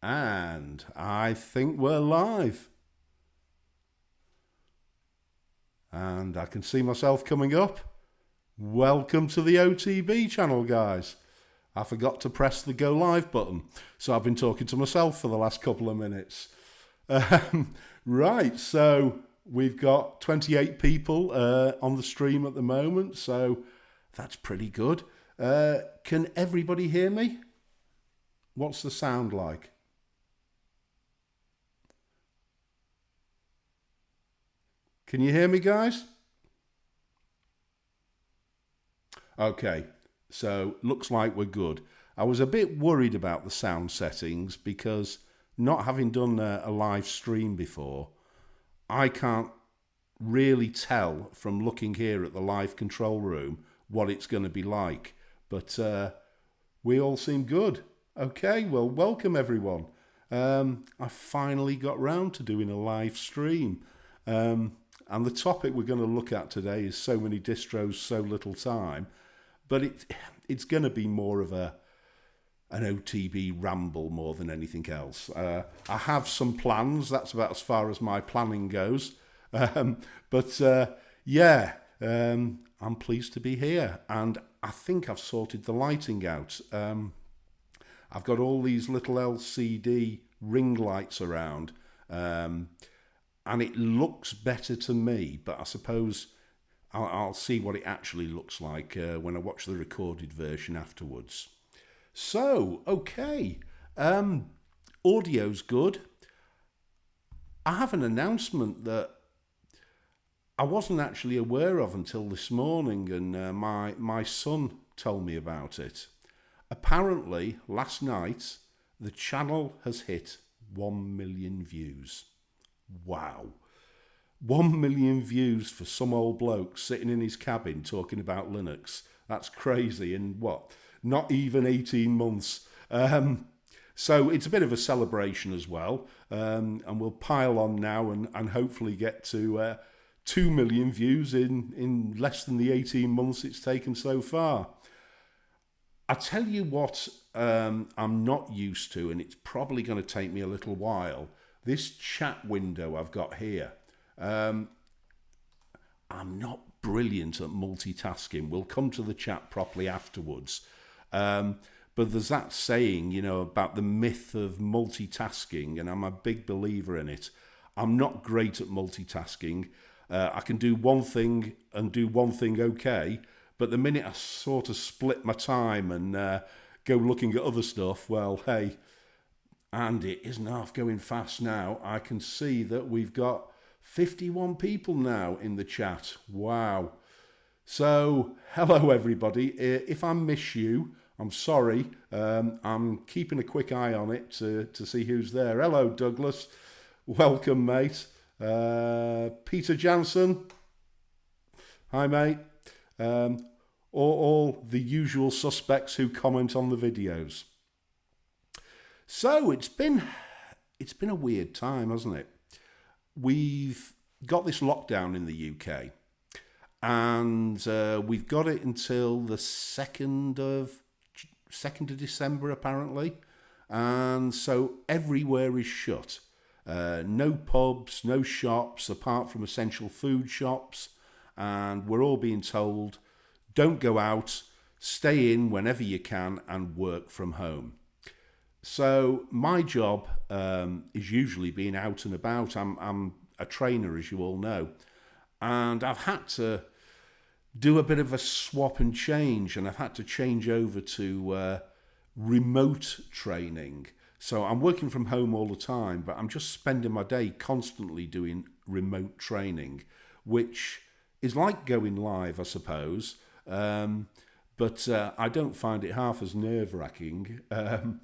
And I think we're live. And I can see myself coming up. Welcome to the OTB channel, guys. I forgot to press the go live button, so I've been talking to myself for the last couple of minutes. Right, so we've got 28 people on the stream at the moment, so that's pretty good. Can everybody hear me? What's the sound like? Can you hear me, guys? Okay, so looks like we're good. I was a bit worried about the sound settings because not having done a live stream before, I can't really tell from looking here at the live control room what it's going to be like. But we all seem good. Okay, well, welcome everyone. I finally got round to doing a live stream. And the topic we're going to look at today is so many distros, so little time. But it's going to be more of an OTB ramble more than anything else. I have some plans. That's about as far as my planning goes. But I'm pleased to be here. And I think I've sorted the lighting out. I've got all these little LCD ring lights around. And it looks better to me, but I suppose I'll see what it actually looks like when I watch the recorded version afterwards. So, okay, audio's good. I have an announcement that I wasn't actually aware of until this morning, and my son told me about it. Apparently, last night, the channel has hit 1 million views. Wow. 1 million views for some old bloke sitting in his cabin talking about Linux. That's crazy in what? Not even 18 months. So it's a bit of a celebration as well. And we'll pile on now and hopefully get to 2 million views in less than the 18 months it's taken so far. I tell you what I'm not used to, and it's probably going to take me a little while. This chat window I've got here, I'm not brilliant at multitasking. We'll come to the chat properly afterwards. But there's that saying, you know, about the myth of multitasking, and I'm a big believer in it. I'm not great at multitasking. I can do one thing and do one thing okay, but the minute I sort of split my time and go looking at other stuff, well, hey, and it isn't half going fast now. I can see that we've got 51 people now in the chat. Wow. So, hello everybody. If I miss you, I'm sorry. I'm keeping a quick eye on it to see who's there. Hello, Douglas. Welcome, mate. Peter Jansen. Hi, mate. All the usual suspects who comment on the videos. So it's been a weird time, hasn't it? We've got this lockdown in the UK, and we've got it until the 2nd of December apparently, and so everywhere is shut. No pubs, no shops apart from essential food shops, and we're all being told, don't go out, stay in whenever you can, and work from home. So my job is usually being out and about. I'm a trainer, as you all know, and I've had to do a bit of a swap and change, and I've had to change over to remote training. So I'm working from home all the time, but I'm just spending my day constantly doing remote training, which is like going live, I suppose, but I don't find it half as nerve-wracking. I'm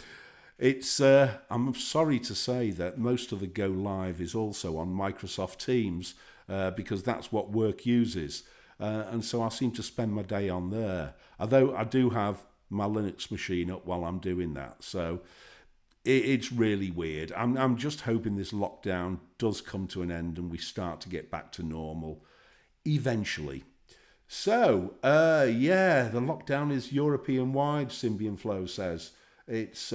sorry to say that most of the go live is also on Microsoft Teams because that's what work uses. And so I seem to spend my day on there. Although I do have my Linux machine up while I'm doing that. So it's really weird. I'm just hoping this lockdown does come to an end and we start to get back to normal eventually. So, yeah, the lockdown is European-wide, Symbian Flow says. It's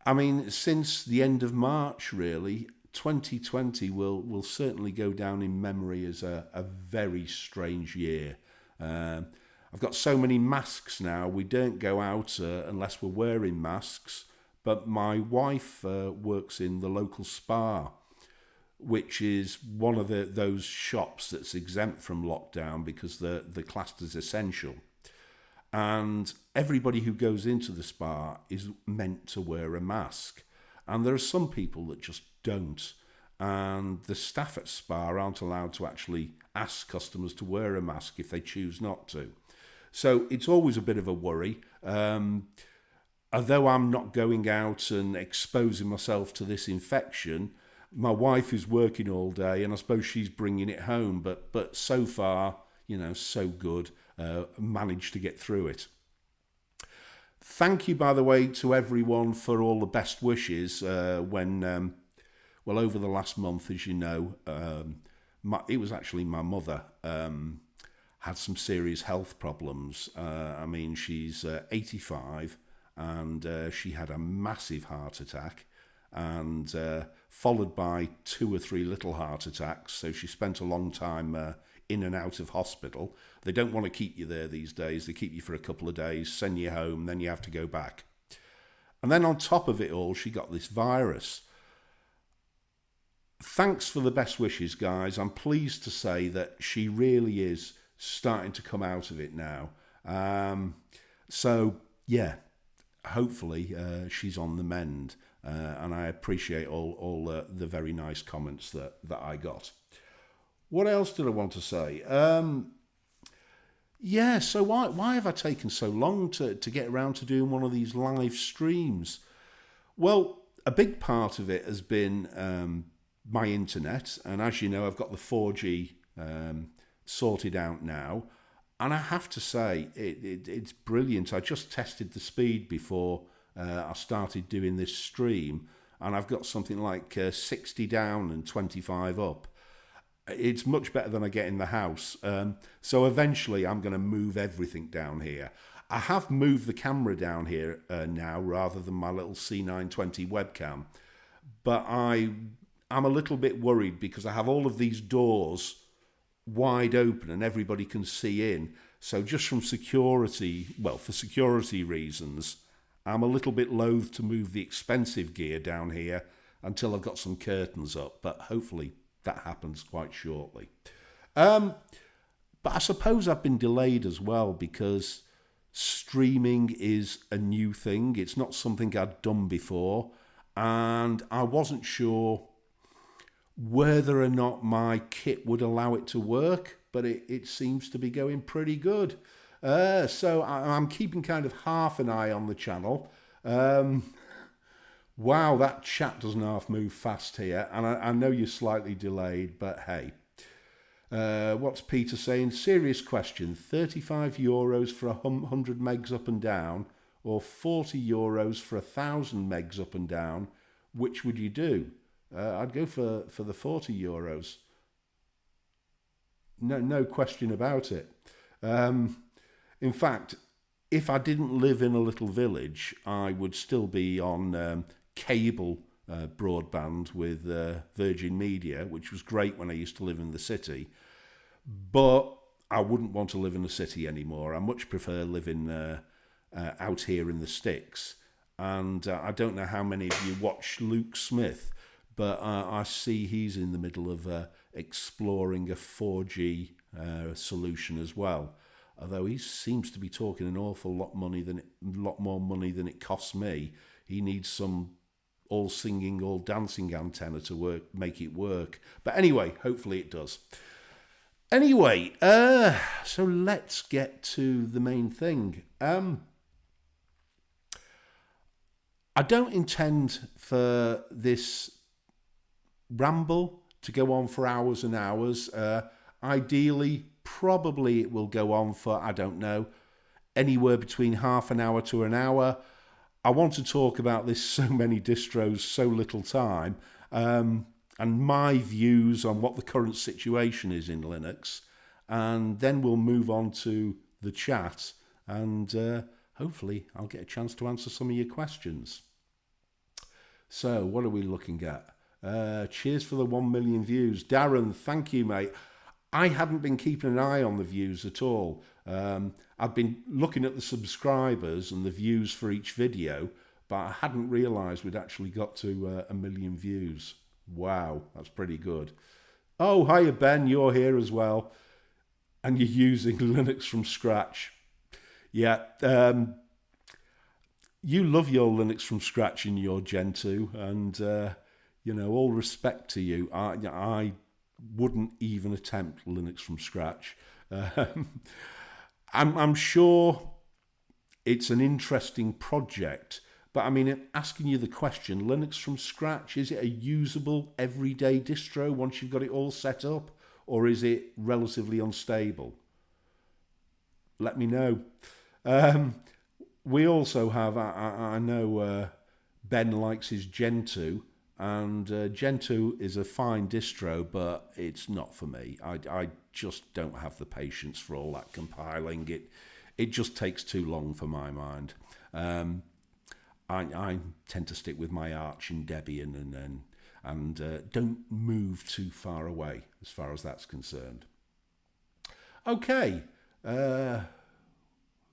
I mean, since the end of March, really, 2020 will certainly go down in memory as a very strange year. I've got so many masks now. We don't go out unless we're wearing masks. But my wife works in the local spa, which is one of those shops that's exempt from lockdown because they're classed as essential. And everybody who goes into the spa is meant to wear a mask. And there are some people that just don't. And the staff at spa aren't allowed to actually ask customers to wear a mask if they choose not to. So it's always a bit of a worry. Although I'm not going out and exposing myself to this infection, my wife is working all day and I suppose she's bringing it home. But so far, so good. Managed to get through it. Thank you, by the way, to everyone for all the best wishes when, over the last month, as you know, it was actually my mother had some serious health problems. I mean, she's 85 and she had a massive heart attack and followed by 2 or 3 little heart attacks. So she spent a long time in and out of hospital. They don't want to keep you there these days. They keep you for a couple of days, send you home, then you have to go back. And then on top of it all, she got this virus. Thanks for the best wishes, guys. I'm pleased to say that she really is starting to come out of it now. So, yeah, hopefully she's on the mend. And I appreciate all the very nice comments that I got. What else did I want to say? So why have I taken so long to get around to doing one of these live streams? Well, a big part of it has been my internet. And as you know, I've got the 4G sorted out now. And I have to say, it's brilliant. I just tested the speed before I started doing this stream. And I've got something like 60 down and 25 up. It's much better than I get in the house. So eventually I'm going to move everything down here. I have moved the camera down here now rather than my little C920 webcam. But I'm a little bit worried because I have all of these doors wide open and everybody can see in. So just from for security reasons, I'm a little bit loath to move the expensive gear down here until I've got some curtains up. But hopefully that happens quite shortly. But I suppose I've been delayed as well because streaming is a new thing. It's not something I'd done before. And I wasn't sure whether or not my kit would allow it to work. But it seems to be going pretty good. So I'm keeping kind of half an eye on the channel. Wow, that chat doesn't half move fast here. And I know you're slightly delayed, but hey. What's Peter saying? Serious question. €35 for 100 megs up and down or €40 for 1,000 megs up and down. Which would you do? I'd go for the €40. No question about it. In fact, if I didn't live in a little village, I would still be on cable broadband with Virgin Media, which was great when I used to live in the city. But I wouldn't want to live in the city anymore. I much prefer living out here in the sticks. And I don't know how many of you watch Luke Smith, but I see he's in the middle of exploring a 4G solution as well. Although he seems to be talking an awful lot more money than it costs me. He needs some all singing, all dancing antenna to make it work. But anyway, hopefully it does. Anyway, so let's get to the main thing. I don't intend for this ramble to go on for hours and hours. Ideally, probably it will go on for, I don't know, anywhere between half an hour to an hour. I want to talk about this so many distros, so little time, and my views on what the current situation is in Linux. And then we'll move on to the chat and hopefully I'll get a chance to answer some of your questions. So what are we looking at? Cheers for the 1 million views. Darren, thank you, mate. I hadn't been keeping an eye on the views at all. I've been looking at the subscribers and the views for each video, but I hadn't realised we'd actually got to 1 million views. Wow, that's pretty good. Oh, hiya, Ben, you're here as well. And you're using Linux from scratch. Yeah, you love your Linux from scratch in your Gentoo, and, you know, all respect to you. I wouldn't even attempt Linux from scratch. I'm sure it's an interesting project, but I mean, asking you the question, Linux from scratch, is it a usable everyday distro once you've got it all set up, or is it relatively unstable? Let me know. We also have, I know Ben likes his Gentoo, and Gentoo is a fine distro, but it's not for me. I just don't have the patience for all that compiling. It just takes too long for my mind. I tend to stick with my Arch and Debian and don't move too far away as far as that's concerned. Okay.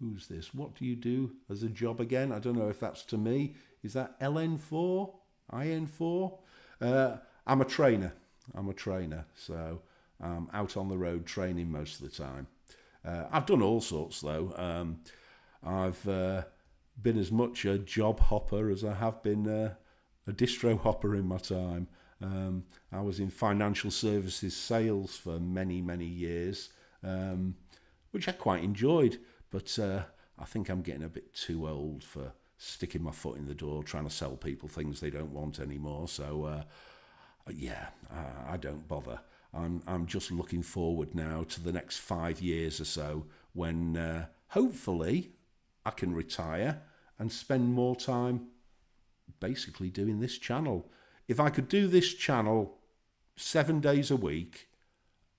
Who's this? What do you do as a job again? I don't know if that's to me. Is that LN4? IN4? I'm a trainer. So I'm out on the road training most of the time. I've done all sorts though. I've been as much a job hopper as I have been a distro hopper in my time. I was in financial services sales for many, many years, which I quite enjoyed. But I think I'm getting a bit too old for sticking my foot in the door, trying to sell people things they don't want anymore. So, yeah, I don't bother. I'm just looking forward now to the next 5 years or so when hopefully I can retire and spend more time basically doing this channel. If I could do this channel 7 days a week,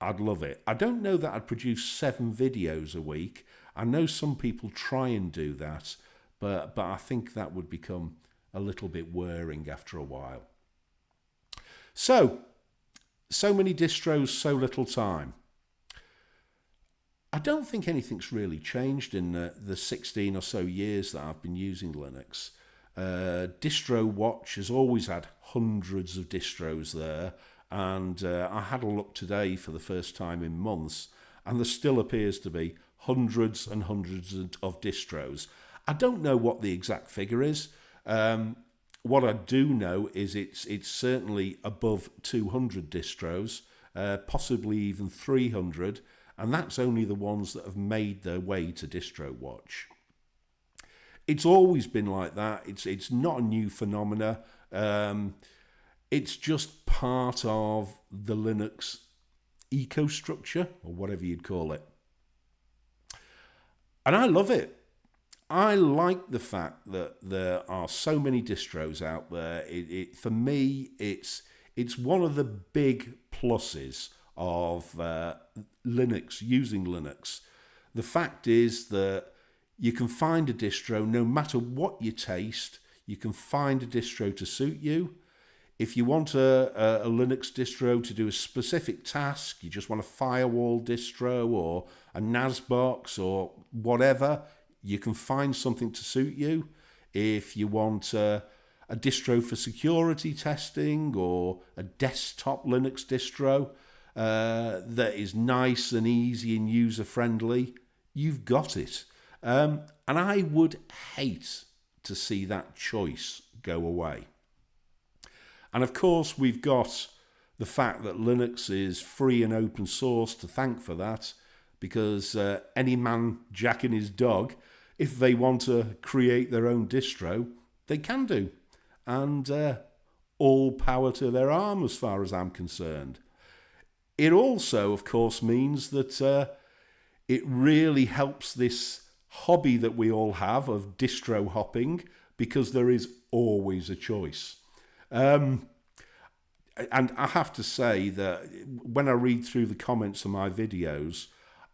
I'd love it. I don't know that I'd produce 7 videos a week. I know some people try and do that, but I think that would become a little bit wearing after a while. So many distros, so little time. I don't think anything's really changed in the 16 or so years that I've been using Linux. Distro Watch has always had hundreds of distros there, and I had a look today for the first time in months, and there still appears to be hundreds and hundreds of distros. I don't know what the exact figure is. What I do know is it's certainly above 200 distros, possibly even 300, and that's only the ones that have made their way to Distro Watch. It's always been like that. It's not a new phenomena. It's just part of the Linux ecostructure, or whatever you'd call it. And I love it. I like the fact that there are so many distros out there. For me, it's one of the big pluses of Linux, using Linux. The fact is that you can find a distro, no matter what your taste, you can find a distro to suit you. If you want a Linux distro to do a specific task, you just want a firewall distro or a NAS box or whatever, you can find something to suit you. If you want a distro for security testing or a desktop Linux distro that is nice and easy and user-friendly, you've got it. And I would hate to see that choice go away. And of course, we've got the fact that Linux is free and open source to thank for that, because any man jacking his dog, if they want to create their own distro, they can do. And all power to their arm as far as I'm concerned. It also, of course, means that it really helps this hobby that we all have of distro hopping, because there is always a choice. And I have to say that when I read through the comments of my videos,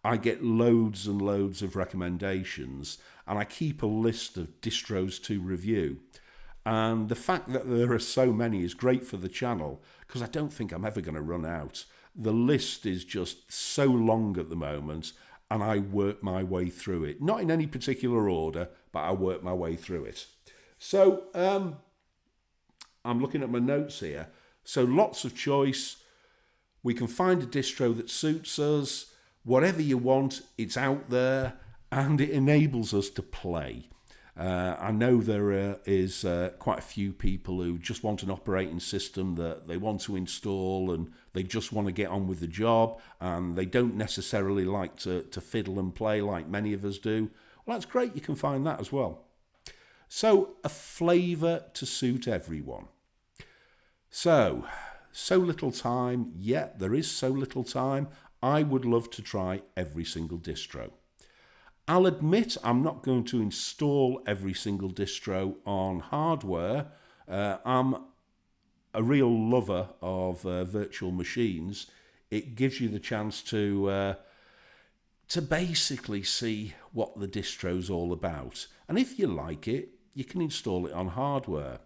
I get loads and loads of recommendations, and I keep a list of distros to review. And the fact that there are so many is great for the channel, because I don't think I'm ever going to run out. The list is just so long at the moment, and I work my way through it. Not in any particular order, but I work my way through it. So I'm looking at my notes here. So lots of choice. We can find a distro that suits us. Whatever you want, it's out there, and it enables us to play. I know there is quite a few people who just want an operating system that they want to install, and they just want to get on with the job, and they don't necessarily like to fiddle and play like many of us do. Well, that's great. You can find that as well. So a flavour to suit everyone. So little time. Yeah, there is so little time. I would love to try every single distro. I'll admit I'm not going to install every single distro on hardware. I'm a real lover of virtual machines. It gives you the chance to basically see what the distro's all about. And if you like it, you can install it on hardware.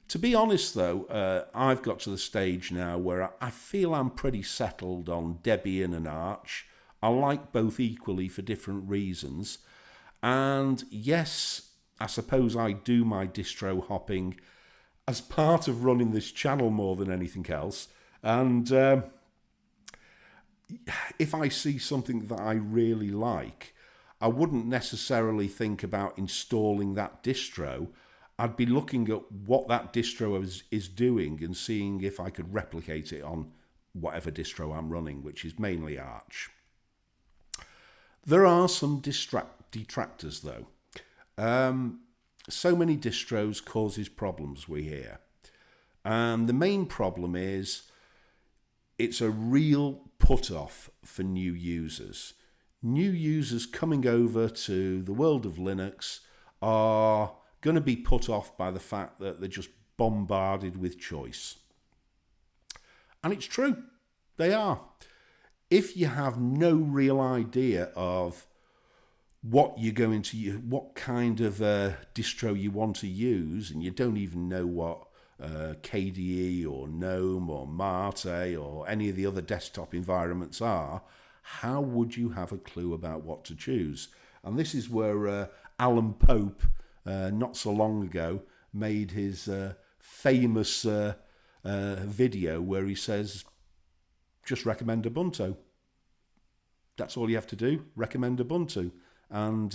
To be honest, though, I've got to the stage now where I feel I'm pretty settled on Debian and Arch. I like both equally for different reasons. And yes, I suppose I do my distro hopping as part of running this channel more than anything else. And if I see something that I really like, I wouldn't necessarily think about installing that distro. I'd be looking at what that distro is doing and seeing if I could replicate it on whatever distro I'm running, which is mainly Arch. There are some detractors, though. So many distros causes problems, we hear. And the main problem is it's a real put-off for new users. New users coming over to the world of Linux are going to be put off by the fact that they're just bombarded with choice. And it's true, they are. If you have no real idea of what you're going to use, what kind of distro you want to use, and you don't even know what KDE or GNOME or Mate or any of the other desktop environments are, how would you have a clue about what to choose? And this is where Alan Pope, not so long ago, made his famous video where he says, just recommend Ubuntu. That's all you have to do, recommend Ubuntu. And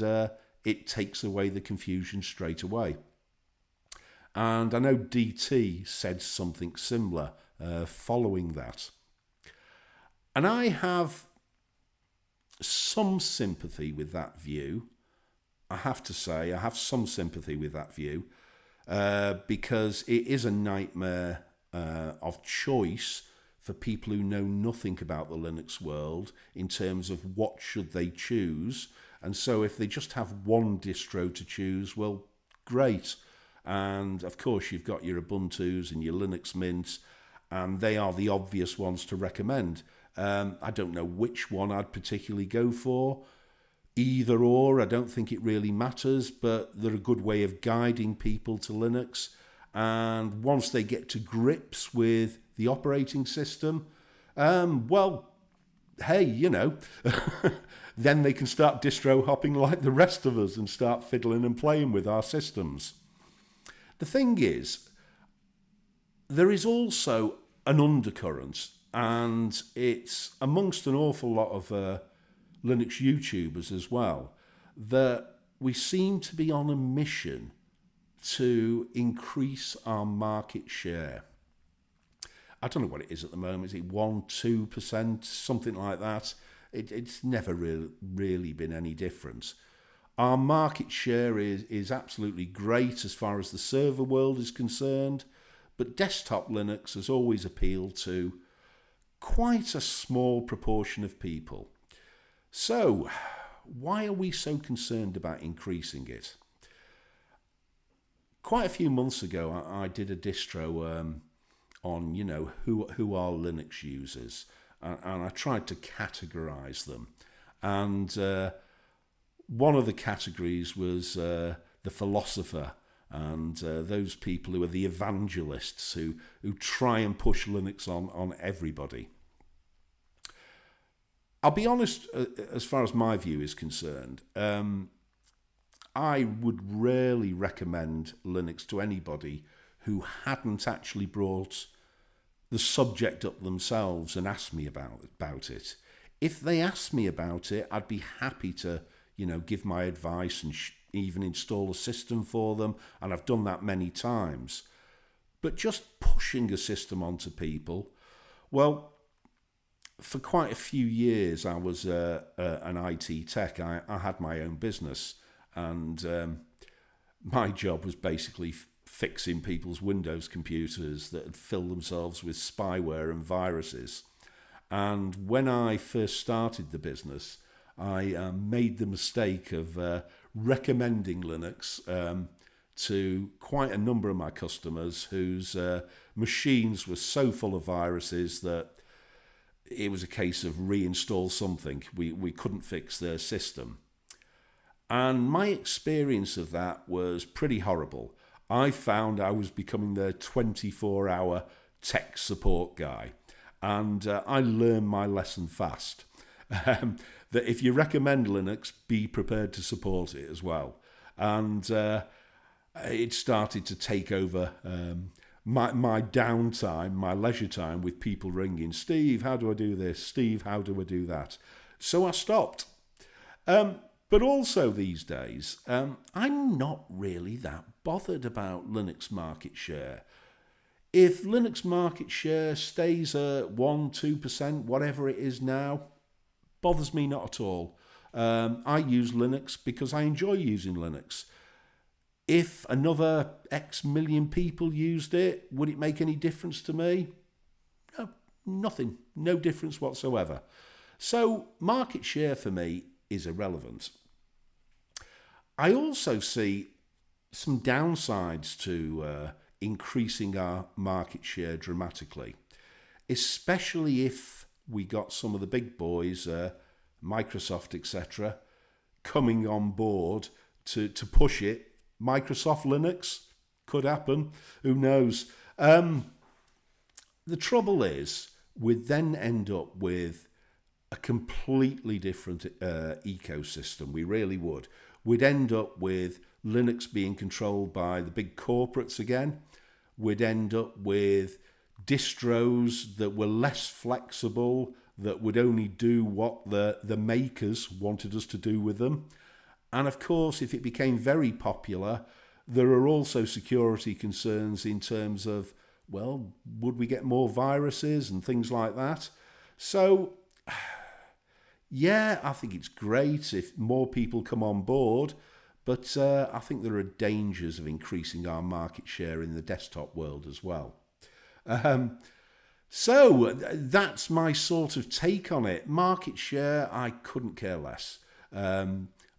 it takes away the confusion straight away. And I know DT said something similar following that. And I have some sympathy with that view. I have to say, I have some sympathy with that view because it is a nightmare of choice for people who know nothing about the Linux world in terms of what should they choose. And so if they just have one distro to choose, well, great. And of course, you've got your Ubuntus and your Linux Mints, and they are the obvious ones to recommend. I don't know which one I'd particularly go for. Either or, I don't think it really matters, but they're a good way of guiding people to Linux. And once they get to grips with the operating system, well, hey, you know, then they can start distro hopping like the rest of us and start fiddling and playing with our systems. The thing is, there is also an undercurrent, and it's amongst an awful lot of Linux YouTubers as well, that we seem to be on a mission to increase our market share. I don't know what it is at the moment. Is it 1-2%, something like that? It's never really been any different. Our market share is absolutely great as far as the server world is concerned, but desktop Linux has always appealed to quite a small proportion of people. So, why are we so concerned about increasing it? Quite a few months ago, I did a distro on, you know, who are Linux users, and I tried to categorize them. And one of the categories was the philosopher, and those people who are the evangelists who try and push Linux on everybody. I'll be honest, as far as my view is concerned, I would rarely recommend Linux to anybody who hadn't actually brought the subject up themselves and asked me about it. If they asked me about it, I'd be happy to, give my advice and even install a system for them, and I've done that many times. But just pushing a system onto people, well, for quite a few years I was an IT tech. I had my own business, and my job was basically fixing people's Windows computers that had filled themselves with spyware and viruses. And when I first started the business, I made the mistake of recommending Linux to quite a number of my customers whose machines were so full of viruses that it was a case of reinstall something. We couldn't fix their system. And my experience of that was pretty horrible. I found I was becoming their 24-hour tech support guy. And I learned my lesson fast. That if you recommend Linux, be prepared to support it as well. And it started to take over my downtime, my leisure time, with people ringing, Steve, how do I do this? Steve, how do I do that? So I stopped. But also these days, I'm not really that bothered about Linux market share. If Linux market share stays at 1-2%, whatever it is now, bothers me not at all. I use Linux because I enjoy using Linux. If another X million people used it, would it make any difference to me? No, nothing. No difference whatsoever. So market share for me is irrelevant. I also see some downsides to increasing our market share dramatically, especially if we got some of the big boys, Microsoft, etc., coming on board to push it. Microsoft Linux could happen. Who knows? The trouble is, we'd then end up with a completely different ecosystem. We really would. We'd end up with Linux being controlled by the big corporates again. We'd end up with distros that were less flexible, that would only do what the makers wanted us to do with them. And of course, if it became very popular, there are also security concerns in terms of, well, would we get more viruses and things like that? So, yeah, I think it's great if more people come on board, but I think there are dangers of increasing our market share in the desktop world as well. So that's my sort of take on it. Market share, I couldn't care less.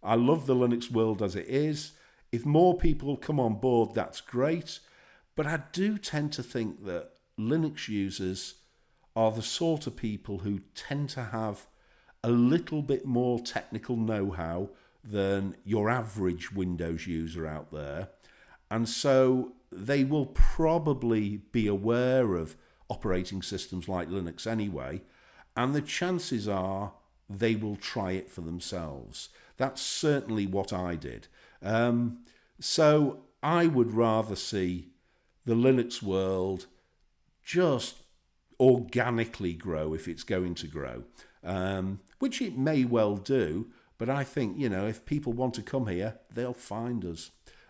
I love the Linux world as it is. If more people come on board, that's great. But I do tend to think that Linux users are the sort of people who tend to have a little bit more technical know-how than your average Windows user out there. And so they will probably be aware of operating systems like Linux anyway. And the chances are they will try it for themselves. That's certainly what I did. So I would rather see the Linux world just organically grow if it's going to grow, which it may well do. But I think, if people want to come here, they'll find us.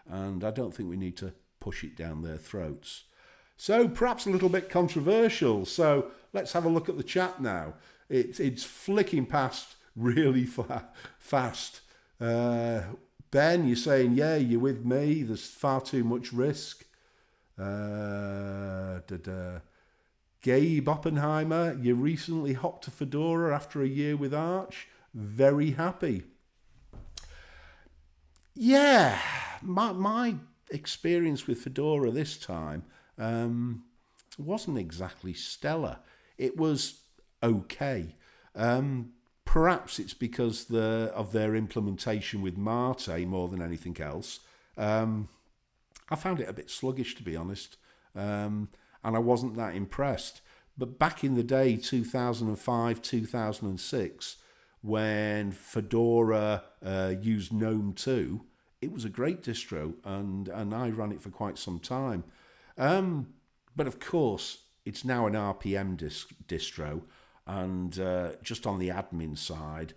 And I don't think we need to push it down their throats. So perhaps a little bit controversial. So let's have a look at the chat now. It's flicking past really fast. Ben, you're saying, yeah, you're with me. There's far too much risk. Gabe Oppenheimer, you recently hopped to Fedora after a year with Arch. Very happy. Yeah, my experience with Fedora this time wasn't exactly stellar. It was okay. Perhaps it's because of their implementation with Mate more than anything else. I found it a bit sluggish, to be honest, and I wasn't that impressed. But back in the day, 2005, 2006, when Fedora used GNOME 2, it was a great distro, and I ran it for quite some time. But of course, it's now an RPM distro, and just on the admin side,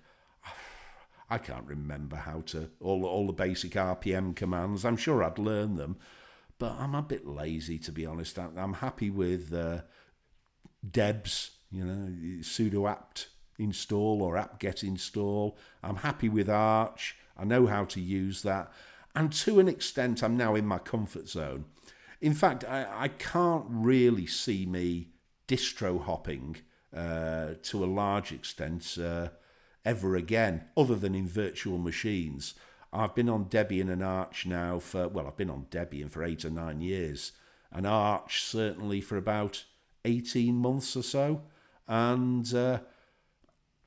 I can't remember how to all the basic RPM commands. I'm sure I'd learn them, but I'm a bit lazy, to be honest. I'm happy with debs, sudo apt install or apt-get install. I'm happy with Arch. I know how to use that, and to an extent, I'm now in my comfort zone. In fact, I can't really see me distro hopping to a large extent ever again, other than in virtual machines. I've been on Debian and Arch now I've been on Debian for 8 or 9 years, and Arch certainly for about 18 months or so, and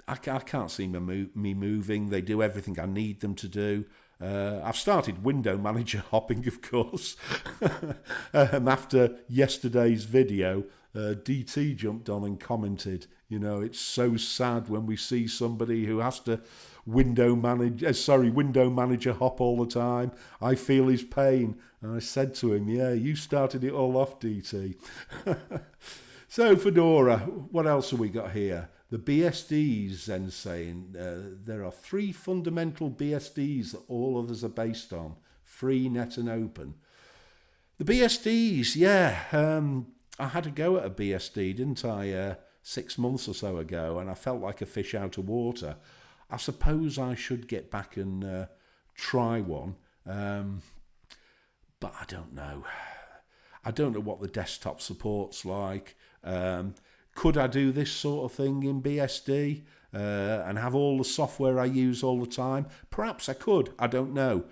I can't see me moving. They do everything I need them to do. I've started window manager hopping, of course. After yesterday's video, DT jumped on and commented, it's so sad when we see somebody who has to window manager hop all the time. I feel his pain. And I said to him, yeah, you started it all off, DT. So Fedora, what else have we got here? The BSDs then saying there are 3 fundamental BSDs that all others are based on: free, net and open. The BSDs, yeah. I had a go at a BSD, didn't I, 6 months or so ago, and I felt like a fish out of water. I suppose I should get back and try one, but I don't know. I don't know what the desktop support's like. Could I do this sort of thing in BSD and have all the software I use all the time? Perhaps I could. I don't know.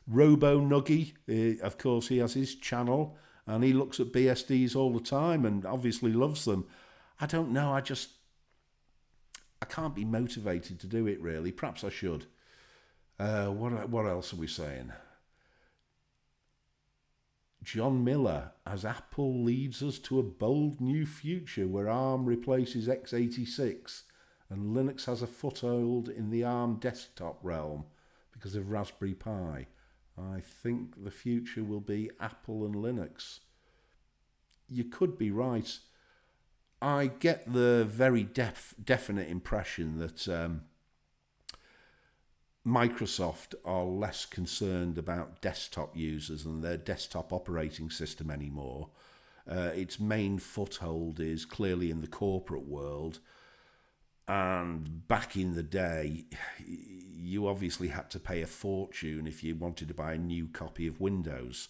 Robo Nuggy, of course, he has his channel and he looks at BSDs all the time and obviously loves them. I don't know. I can't be motivated to do it, really. Perhaps I should. What else are we saying? John Miller, as Apple leads us to a bold new future where ARM replaces x86 and Linux has a foothold in the ARM desktop realm because of Raspberry Pi. I think the future will be Apple and Linux. You could be right. I get the very definite impression that Microsoft are less concerned about desktop users and their desktop operating system anymore. Its main foothold is clearly in the corporate world. And back in the day, you obviously had to pay a fortune if you wanted to buy a new copy of Windows.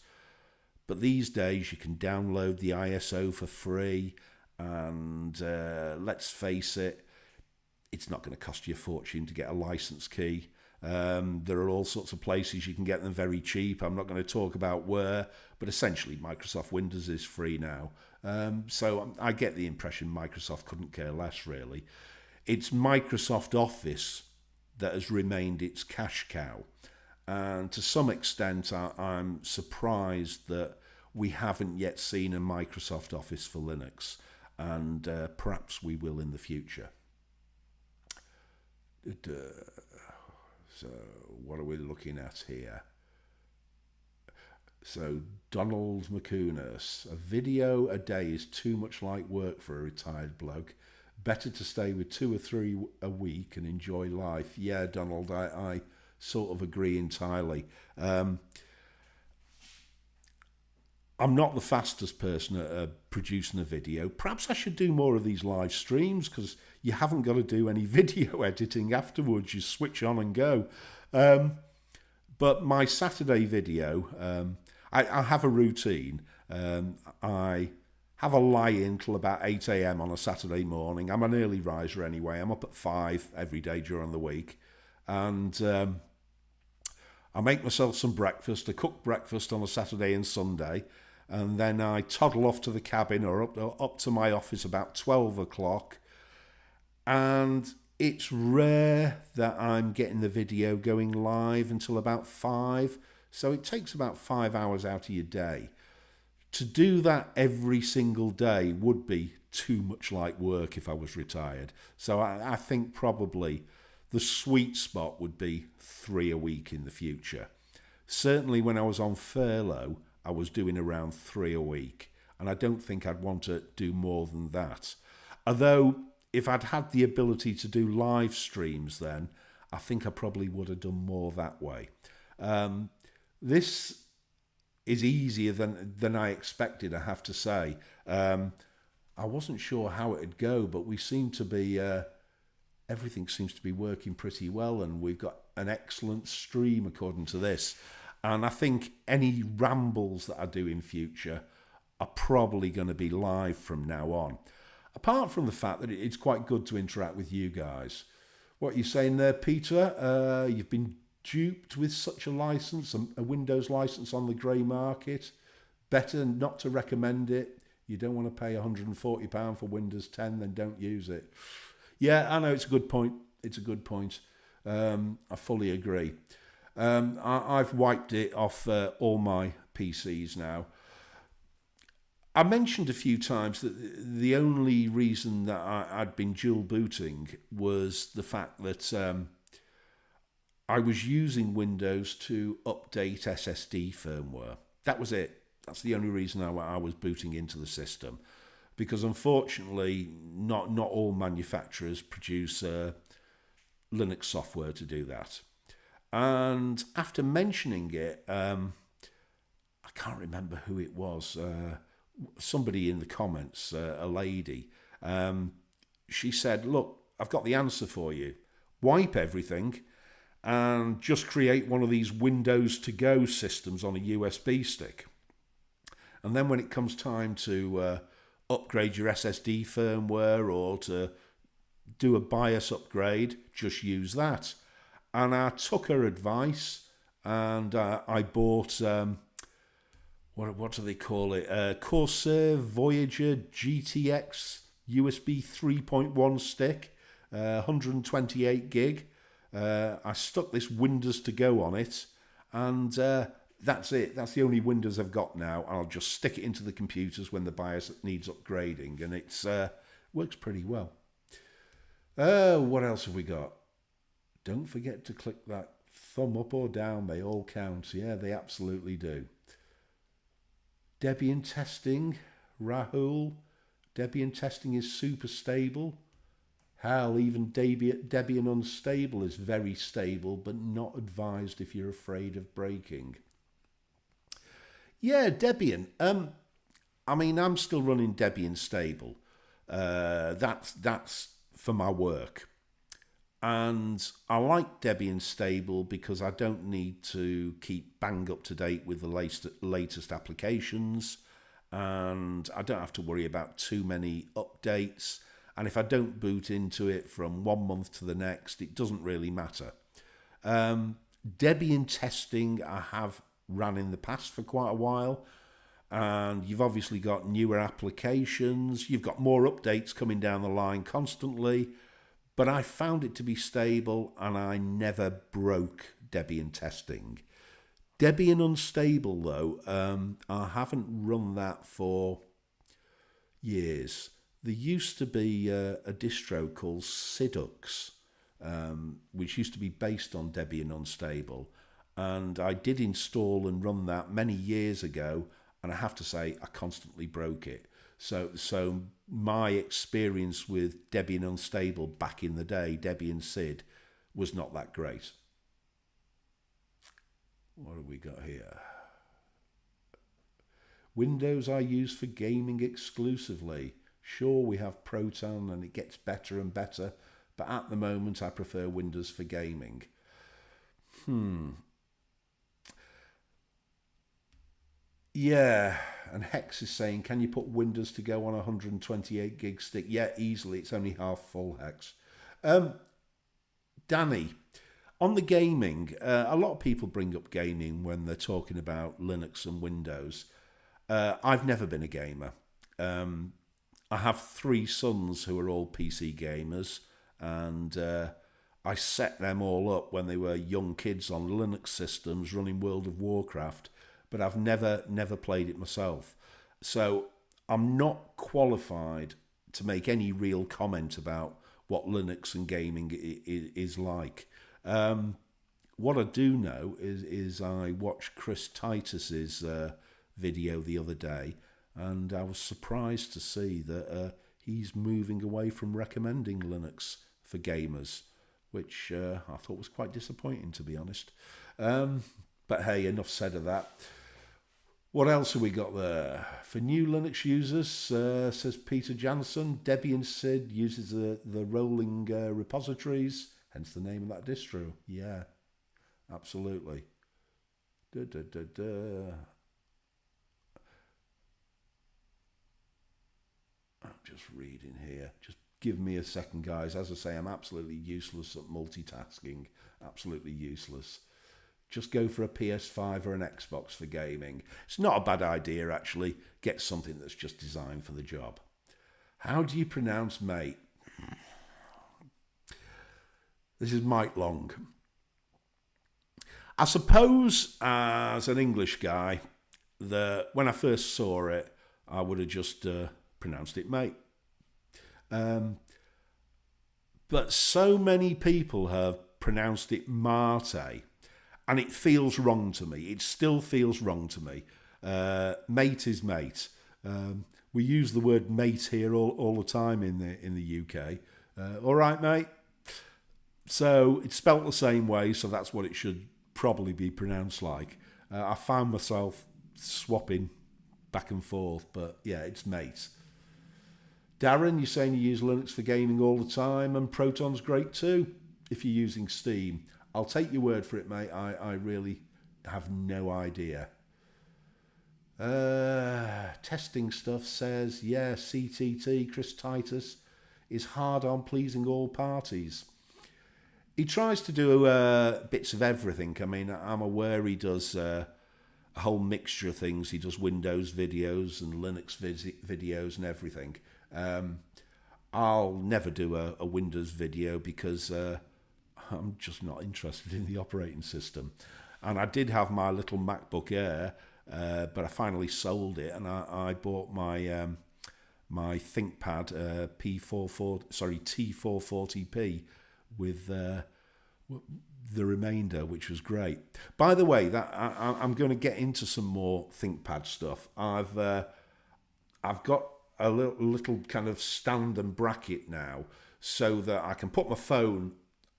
But these days you can download the ISO for free, and let's face it, it's not going to cost you a fortune to get a license key. There are all sorts of places you can get them very cheap. I'm not going to talk about where, but essentially Microsoft Windows is free now. So I get the impression Microsoft couldn't care less, really. It's Microsoft Office that has remained its cash cow. And to some extent, I'm surprised that we haven't yet seen a Microsoft Office for Linux. And perhaps we will in the future. So what are we looking at here? So Donald McCunas, a video a day is too much like work for a retired bloke. Better to stay with 2 or 3 a week and enjoy life. Yeah, Donald, I sort of agree entirely. I'm not the fastest person at producing a video. Perhaps I should do more of these live streams because you haven't got to do any video editing afterwards. You switch on and go. But my Saturday video, I have a routine. I have a lie-in till about 8 a.m. on a Saturday morning. I'm an early riser anyway. I'm up at 5 every day during the week. And I make myself some breakfast, a cooked breakfast on a Saturday and Sunday. And then I toddle off to the cabin or up to my office about 12 o'clock. And it's rare that I'm getting the video going live until about 5. So it takes about 5 hours out of your day. To do that every single day would be too much like work if I was retired. So I think probably the sweet spot would be 3 a week in the future. Certainly when I was on furlough, I was doing around 3 a week, and I don't think I'd want to do more than that. Although, if I'd had the ability to do live streams then, I think I probably would have done more that way. This is easier than I expected, I have to say. I wasn't sure how it'd go, but we seem to be... everything seems to be working pretty well, and we've got an excellent stream according to this. And I think any rambles that I do in future are probably going to be live from now on. Apart from the fact that it's quite good to interact with you guys. What are you saying there, Peter? You've been duped with such a license, a Windows license on the grey market. Better not to recommend it. You don't want to pay £140 for Windows 10, then don't use it. Yeah, I know, it's a good point. It's a good point. I fully agree. I've wiped it off all my PCs now. I mentioned a few times that the only reason that I'd been dual booting was the fact that I was using Windows to update SSD firmware. That was it. That's the only reason I was booting into the system. Because unfortunately, not all manufacturers produce Linux software to do that. And after mentioning it, I can't remember who it was, somebody in the comments, a lady, she said, look, I've got the answer for you. Wipe everything and just create one of these Windows to go systems on a USB stick. And then when it comes time to upgrade your SSD firmware or to do a BIOS upgrade, just use that. And I took her advice, and I bought, what do they call it? Corsair Voyager GTX USB 3.1 stick, 128 gig. I stuck this Windows to go on it, and that's it. That's the only Windows I've got now. I'll just stick it into the computers when the BIOS needs upgrading, and it works pretty well. What else have we got? Don't forget to click that thumb up or down. They all count. Yeah, they absolutely do. Debian testing, Rahul. Debian testing is super stable. Hell, even Debian unstable is very stable, but not advised if you're afraid of breaking. Yeah, Debian. I mean, I'm still running Debian stable. That's for my work. And I like Debian stable because I don't need to keep bang up to date with the latest applications, and I don't have to worry about too many updates. And if I don't boot into it from 1 month to the next, it doesn't really matter. Debian testing I have ran in the past for quite a while, and you've obviously got newer applications, you've got more updates coming down the line constantly, but I found it to be stable and I never broke Debian testing. Debian unstable though, I haven't run that for years. There used to be a distro called Sidux, which used to be based on Debian unstable, and I did install and run that many years ago, and I have to say I constantly broke it. So my experience with Debian unstable back in the day, Debian SID, was not that great. What have we got here? Windows I use for gaming exclusively. Sure, we have Proton and it gets better and better, but at the moment I prefer Windows for gaming. Yeah, and Hex is saying, can you put Windows to go on a 128 gig stick? Yeah, easily. It's only half full, Hex. Danny, on the gaming, a lot of people bring up gaming when they're talking about Linux and Windows. I've never been a gamer. I have 3 sons who are all PC gamers, and I set them all up when they were young kids on Linux systems running World of Warcraft, but I've never played it myself. So I'm not qualified to make any real comment about what Linux and gaming is like. What I do know is I watched Chris Titus's video the other day, and I was surprised to see that he's moving away from recommending Linux for gamers, which I thought was quite disappointing, to be honest. But hey, enough said of that. What else have we got there? For new Linux users, says Peter Jansen, Debian Sid uses the rolling repositories, hence the name of that distro. Yeah, absolutely. I'm just reading here. Just give me a second, guys. As I say, I'm absolutely useless at multitasking. Absolutely useless. Just go for a PS5 or an Xbox for gaming. It's not a bad idea, actually. Get something that's just designed for the job. How do you pronounce mate? This is Mike Long. I suppose as an English guy, when I first saw it, I would have just pronounced it mate. But so many people have pronounced it Mate, and it feels wrong to me. It still feels wrong to me. Mate is mate. We use the word mate here all the time in the UK. All right, mate. So it's spelt the same way, so that's what it should probably be pronounced like. I found myself swapping back and forth, but yeah, it's mate. Darren, you're saying you use Linux for gaming all the time, and Proton's great too if you're using Steam. I'll take your word for it, mate. I really have no idea. Testing stuff says, yeah, CTT, Chris Titus, is hard on pleasing all parties. He tries to do bits of everything. I mean, I'm aware he does a whole mixture of things. He does Windows videos and Linux videos and everything. I'll never do a Windows video because I'm just not interested in the operating system. And I did have my little MacBook Air, but I finally sold it, and I bought my my ThinkPad T440p with the remainder, which was great. By the way, that I'm going to get into some more ThinkPad stuff. I've got a little kind of stand and bracket now, so that I can put my phone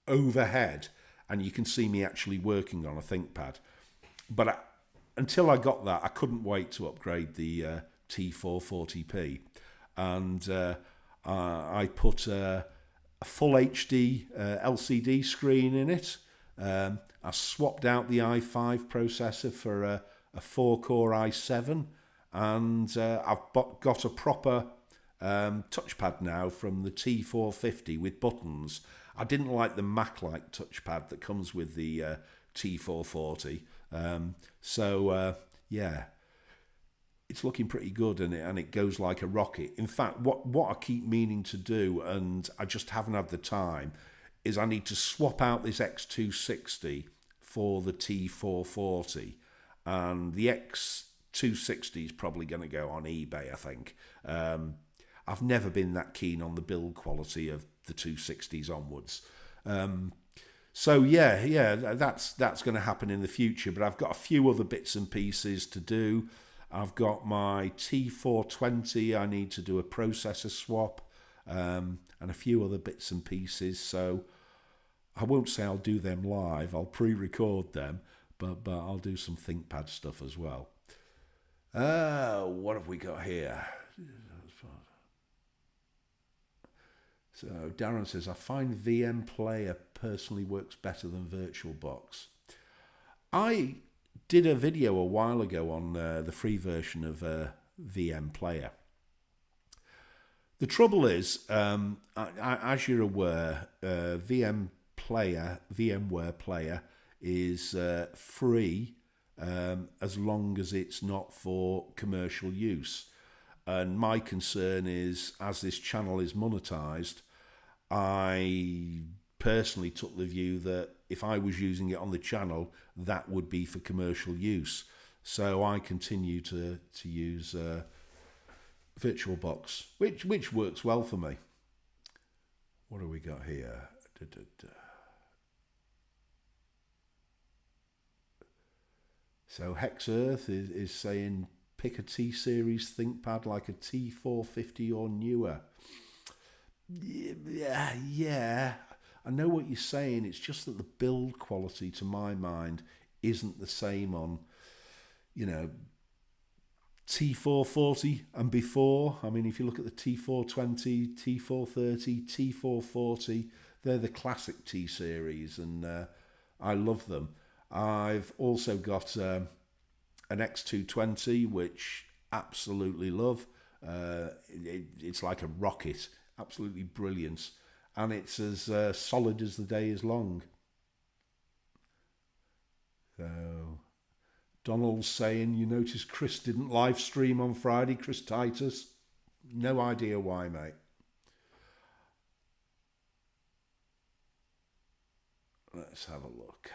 overhead and you can see me actually working on a ThinkPad. But until I got that, I couldn't wait to upgrade the T440p, and I put a full HD LCD screen in it. I swapped out the i5 processor for a 4-core i7, and I've got a proper touchpad now from the T450 with buttons. I didn't like the Mac-like touchpad that comes with the T440. Yeah, it's looking pretty good, and it goes like a rocket. In fact, what I keep meaning to do, and I just haven't had the time, is I need to swap out this X260 for the T440, and the X260 is probably going to go on eBay, I think. I've never been that keen on the build quality of the 260s onwards. So that's going to happen in the future, but I've got a few other bits and pieces to do. I've got my T420, I need to do a processor swap, and a few other bits and pieces. So I won't say I'll do them live, I'll pre-record them, but I'll do some ThinkPad stuff as well. What have we got here? So Darren says, I find VM Player personally works better than VirtualBox. I did a video a while ago on the free version of VM Player. The trouble is, as you're aware, VMware Player is free as long as it's not for commercial use. And my concern is, as this channel is monetized, I personally took the view that if I was using it on the channel, that would be for commercial use. So I continue to use VirtualBox, which works well for me. What have we got here? So Hex Earth is saying pick a T-Series ThinkPad like a T450 or newer. Yeah, I know what you're saying. It's just that the build quality, to my mind, isn't the same on, you know, T440 and before. I mean, if you look at the T420, T430, T440, they're the classic T-Series, and I love them. I've also got an X220, which absolutely love. It's like a rocket, absolutely brilliant, and it's as solid as the day is long. So Donald's saying, you notice Chris didn't live stream on Friday, Chris Titus? No idea why, mate. Let's have a look.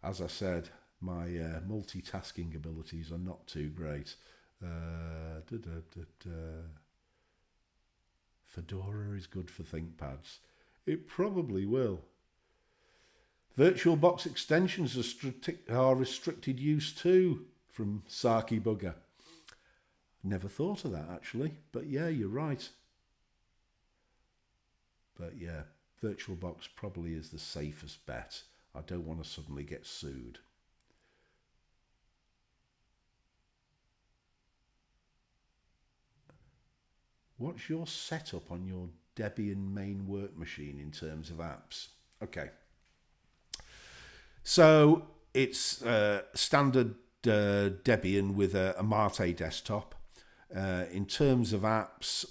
As I said, my multitasking abilities are not too great. Fedora is good for ThinkPads. It probably will. VirtualBox extensions are restricted use too, from Saki Bugger. Never thought of that, actually. But yeah, you're right. But yeah, VirtualBox probably is the safest bet. I don't want to suddenly get sued. What's your setup on your Debian main work machine in terms of apps? Okay. So it's standard Debian with a Mate desktop. In terms of apps,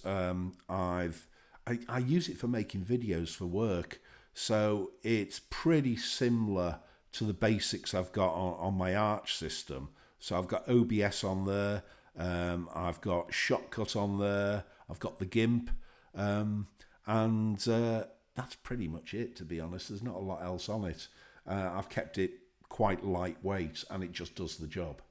I use it for making videos for work. So it's pretty similar to the basics I've got on my Arch system. So I've got OBS on there. I've got Shotcut on there. I've got the GIMP. And that's pretty much it, to be honest. There's not a lot else on it. I've kept it quite lightweight and it just does the job.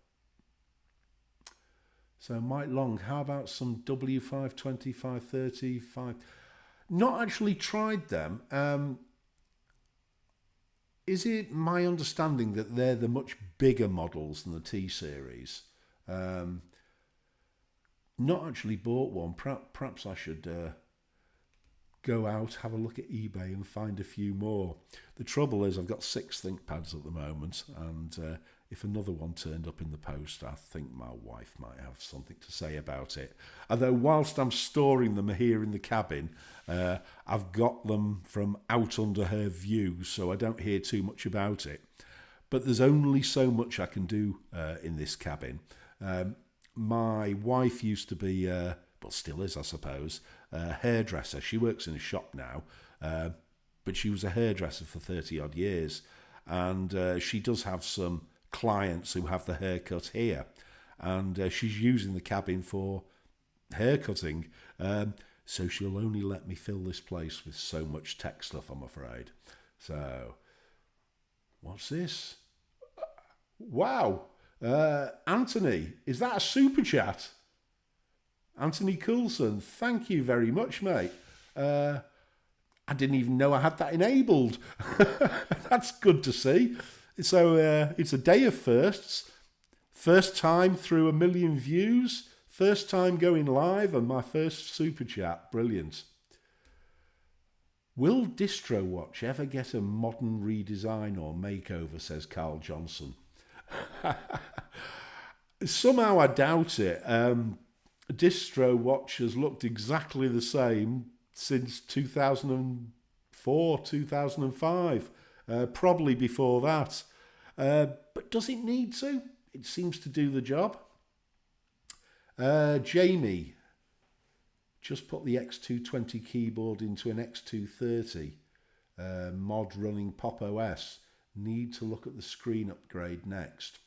So Mike Long, how about some W520, 530, 5... Not actually tried them. Is it my understanding that they're the much bigger models than the T-Series? Not actually bought one. Perhaps I should go out, have a look at eBay and find a few more. The trouble is I've got 6 ThinkPads at the moment, and if another one turned up in the post, I think my wife might have something to say about it. Although whilst I'm storing them here in the cabin, I've got them from out under her view, so I don't hear too much about it. But there's only so much I can do in this cabin. My wife used to be, well, still is, I suppose, a hairdresser. She works in a shop now, but she was a hairdresser for 30 odd years. And she does have some clients who have the haircut here. And she's using the cabin for haircutting. So she'll only let me fill this place with so much tech stuff, I'm afraid. So, what's this? Wow. Anthony, is that a super chat? Anthony Coulson, thank you very much, mate. I didn't even know I had that enabled. That's good to see. So it's a day of firsts. First time through 1 million views. First time going live and my first super chat. Brilliant. Will Distro Watch ever get a modern redesign or makeover, says Carl Johnson. Somehow I doubt it. Distro Watch has looked exactly the same since 2004, 2005, probably before that. But does it need to? It seems to do the job. Jamie, just put the X220 keyboard into an X230 mod running Pop OS. Need to look at the screen upgrade next.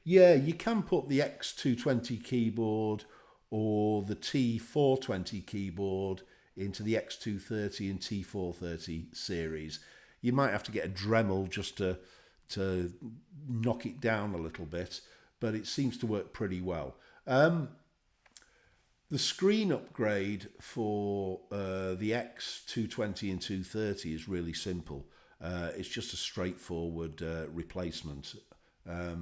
Yeah, you can put the X220 keyboard or the T420 keyboard into the X230 and T430 series. You might have to get a Dremel just to knock it down a little bit, but it seems to work pretty well. The screen upgrade for the X220 and 230 is really simple. It's just a straightforward replacement. But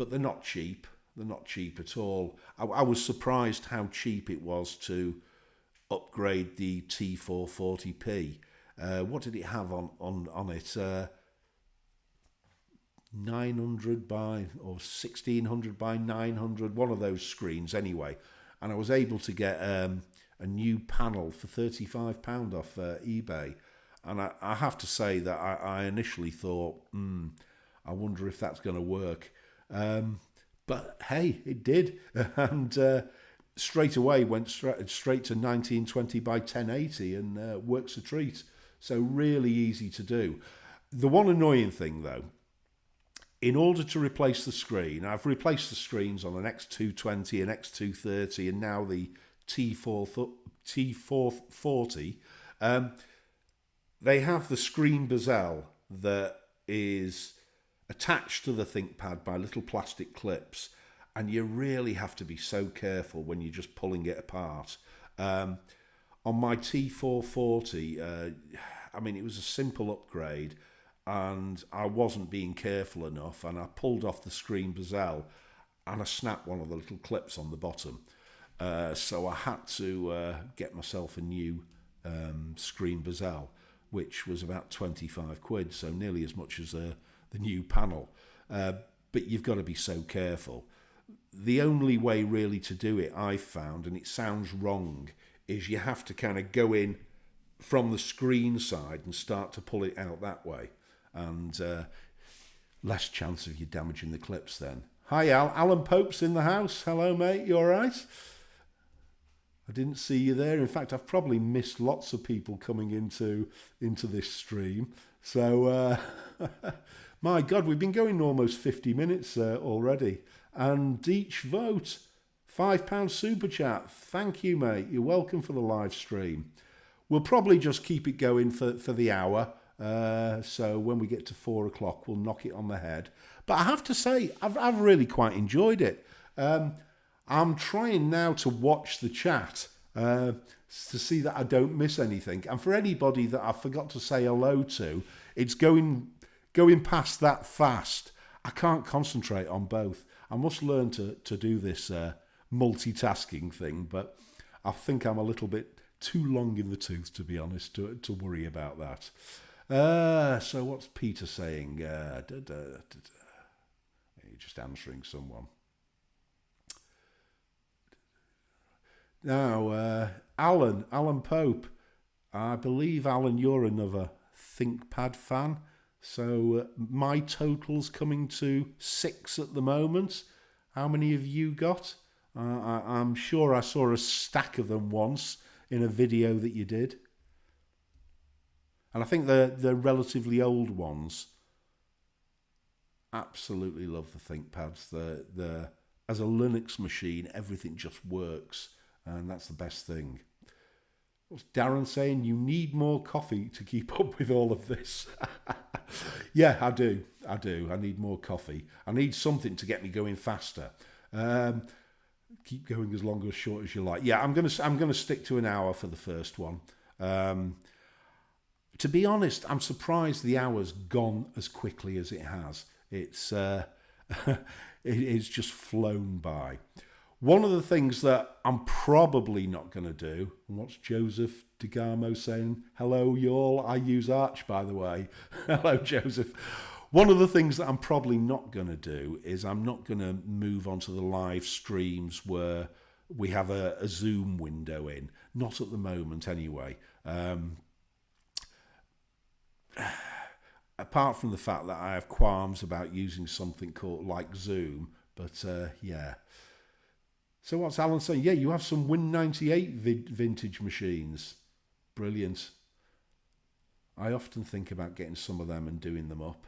they're not cheap. They're not cheap at all. I was surprised how cheap it was to upgrade the T440p. What did it have on it? 900 by or 1600 by 900, one of those screens anyway. And I was able to get a new panel for £35 off eBay. And I have to say that I initially thought, I wonder if that's going to work. But hey, it did. And straight away went straight to 1920 by 1080 and works a treat. So really easy to do. The one annoying thing though, in order to replace the screen, I've replaced the screens on an X220, an X230, and now the T440. They have the screen bezel that is attached to the ThinkPad by little plastic clips, and you really have to be so careful when you're just pulling it apart. On my T440, I mean, it was a simple upgrade, and I wasn't being careful enough, and I pulled off the screen bezel and I snapped one of the little clips on the bottom. So I had to get myself a new screen bezel, which was about 25 quid, so nearly as much as the new panel. But you've got to be so careful. The only way really to do it, I've found, and it sounds wrong, is you have to kind of go in from the screen side and start to pull it out that way. And less chance of you damaging the clips then. Hi Al, Alan Pope's in the house. Hello mate, you all right? I didn't see you there. In fact, I've probably missed lots of people coming into this stream. So, my God, we've been going almost 50 minutes already. And each vote, £5 super chat. Thank you, mate. You're welcome for the live stream. We'll probably just keep it going for the hour. So when we get to 4 o'clock, we'll knock it on the head. But I have to say, I've really quite enjoyed it. I'm trying now to watch the chat to see that I don't miss anything. And for anybody that I forgot to say hello to, it's going past that fast. I can't concentrate on both. I must learn to do this multitasking thing, but I think I'm a little bit too long in the tooth, to be honest, to worry about that. So what's Peter saying? You're just answering someone. Now, Alan Pope. I believe, Alan, you're another ThinkPad fan. So my total's coming to 6 at the moment. How many have you got? I'm sure I saw a stack of them once in a video that you did. And I think the relatively old ones. Absolutely love the ThinkPads. The as a Linux machine, everything just works, and that's the best thing. What's Darren saying? You need more coffee to keep up with all of this. Yeah, I do. I need more coffee. I need something to get me going faster. Keep going as long or short as you like. Yeah, I'm gonna stick to an hour for the first one. To be honest, I'm surprised the hour's gone as quickly as it has. It's it's just flown by. One of the things that I'm probably not going to do, and what's Joseph DeGarmo saying? Hello, y'all. I use Arch, by the way. Hello, Joseph. One of the things that I'm probably not going to do is I'm not going to move on to the live streams where we have a Zoom window in. Not at the moment, anyway. Apart from the fact that I have qualms about using something called like Zoom, but yeah. So what's Alan saying? Yeah, you have some Win98 vintage machines. Brilliant. I often think about getting some of them and doing them up.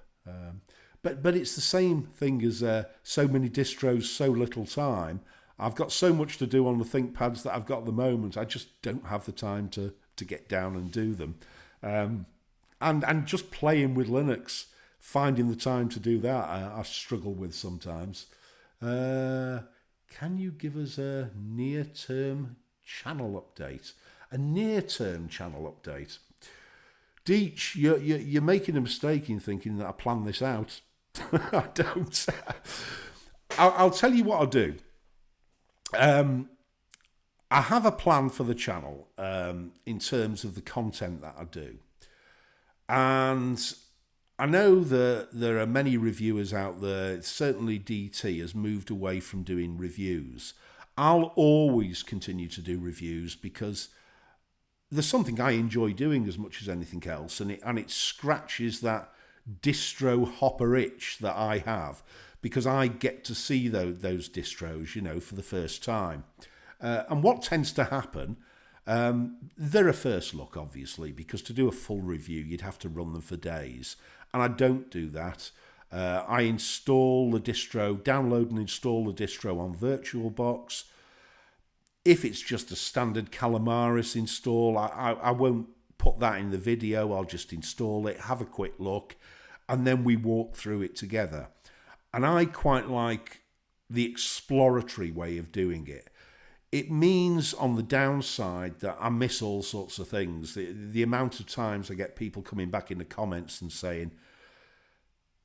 But it's the same thing as so many distros, so little time. I've got so much to do on the ThinkPads that I've got at the moment. I just don't have the time to get down and do them. And just playing with Linux, finding the time to do that, I struggle with sometimes. Can you give us a near-term channel update? A near-term channel update. Deech, you're making a mistake in thinking that I planned this out. I don't. I'll tell you what I'll do. I have a plan for the channel in terms of the content that I do. And I know that there are many reviewers out there. Certainly DT has moved away from doing reviews. I'll always continue to do reviews because there's something I enjoy doing as much as anything else, and it scratches that distro hopper itch that I have, because I get to see those distros, you know, for the first time. And what tends to happen, they're a first look, obviously, because to do a full review, you'd have to run them for days. And I don't do that. I install the distro, download and install the distro on VirtualBox. If it's just a standard Calamaris install, I won't put that in the video. I'll just install it, have a quick look, and then we walk through it together. And I quite like the exploratory way of doing it. It means on the downside that I miss all sorts of things. The amount of times I get people coming back in the comments and saying,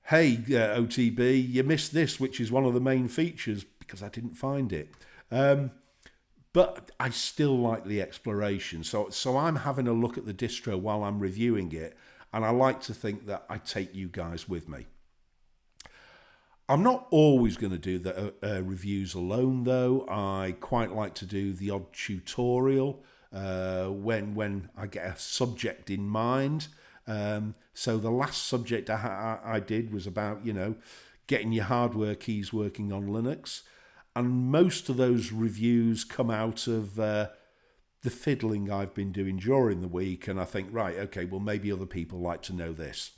hey, OTB, you missed this, which is one of the main features, because I didn't find it. But I still like the exploration. So I'm having a look at the distro while I'm reviewing it, and I like to think that I take you guys with me. I'm not always going to do the reviews alone, though. I quite like to do the odd tutorial when I get a subject in mind. So the last subject I did was about, you know, getting your hardware keys working on Linux. And most of those reviews come out of the fiddling I've been doing during the week. And I think, right, okay, well, maybe other people like to know this.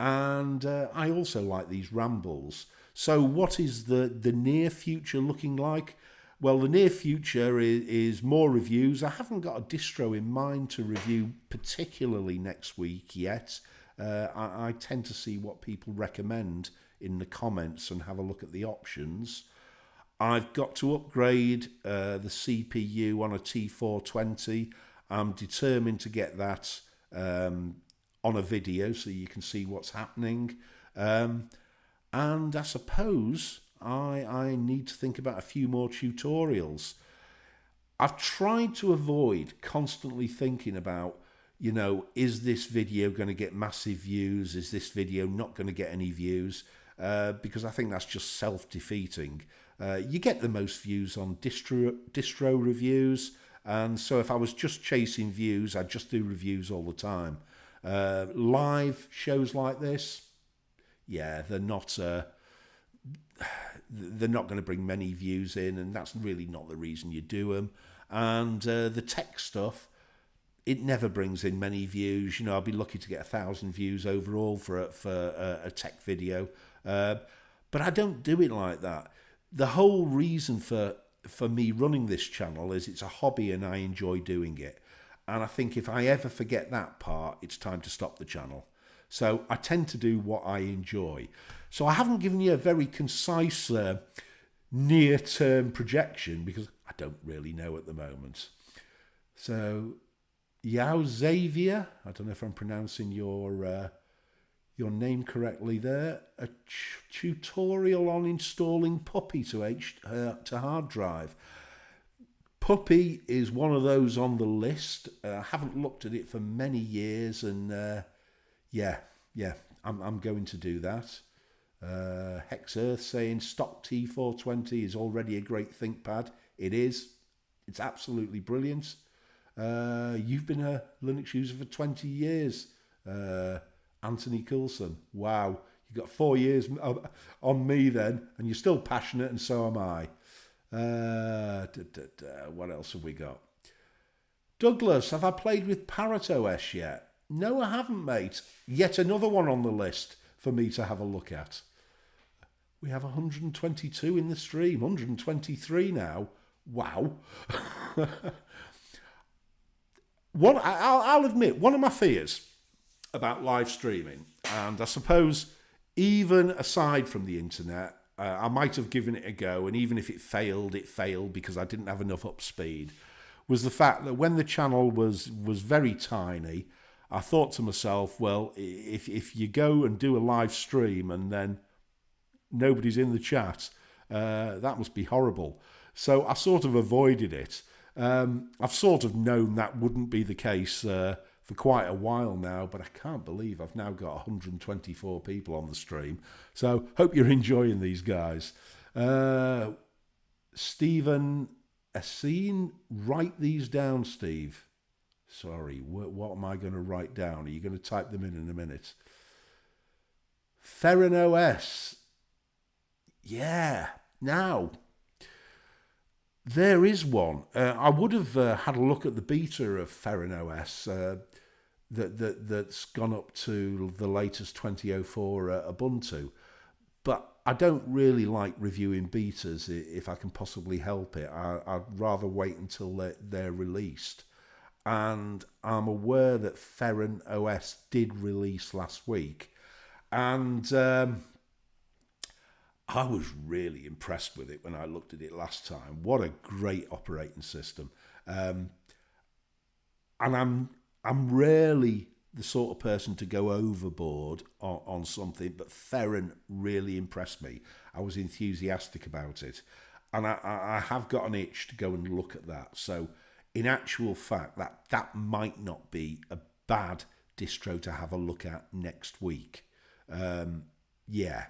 And I also like these rambles. So what is the near future looking like? Well, the near future is more reviews. I haven't got a distro in mind to review particularly next week yet. I tend to see what people recommend in the comments and have a look at the options. I've got to upgrade the CPU on a T420. I'm determined to get that on a video so you can see what's happening. And I suppose I need to think about a few more tutorials. I've tried to avoid constantly thinking about, you know, is this video going to get massive views? Is this video not going to get any views? Because I think that's just self-defeating. You get the most views on distro reviews, and so if I was just chasing views, I'd just do reviews all the time. Live shows like this, yeah, they're not going to bring many views in, and that's really not the reason you do them. And the tech stuff, it never brings in many views. You know, I'll be lucky to get 1,000 views overall for a tech video, but I don't do it like that. The whole reason for me running this channel is it's a hobby and I enjoy doing it. And I think if I ever forget that part, it's time to stop the channel. So I tend to do what I enjoy. So I haven't given you a very concise near-term projection because I don't really know at the moment. So Yao Xavier, I don't know if I'm pronouncing your name correctly there. A tutorial on installing Puppy to hard drive. Puppy is one of those on the list. I haven't looked at it for many years, and yeah, I'm going to do that. Hex Earth saying stock T420 is already a great ThinkPad. It is. It's absolutely brilliant. You've been a Linux user for 20 years. Anthony Coulson. Wow. You've got 4 years on me then, and you're still passionate, and so am I. What else have we got? Douglas, have I played with Parrot OS yet? No, I haven't, mate. Yet another one on the list for me to have a look at. We have 122 in the stream, 123 now. Wow. I'll admit, one of my fears about live streaming, and I suppose even aside from the internet, I might have given it a go, and even if it failed because I didn't have enough up speed, was the fact that when the channel was very tiny, I thought to myself, well, if you go and do a live stream and then nobody's in the chat, that must be horrible. So I sort of avoided it. I've sort of known that wouldn't be the case for quite a while now, but I can't believe I've now got 124 people on the stream. So hope you're enjoying these guys. Stephen Essene, write these down, Steve. Sorry, what am I going to write down? Are you going to type them in a minute? Ferran OS. Yeah, now, there is one. I would have had a look at the beta of Ferran OS that's gone up to the latest 2004 Ubuntu. But I don't really like reviewing betas if I can possibly help it. I'd rather wait until they're released. And I'm aware that Ferran OS did release last week. And I was really impressed with it when I looked at it last time. What a great operating system. And I'm rarely the sort of person to go overboard on something, but Ferran really impressed me. I was enthusiastic about it. And I have got an itch to go and look at that. So in actual fact, that might not be a bad distro to have a look at next week. Yeah.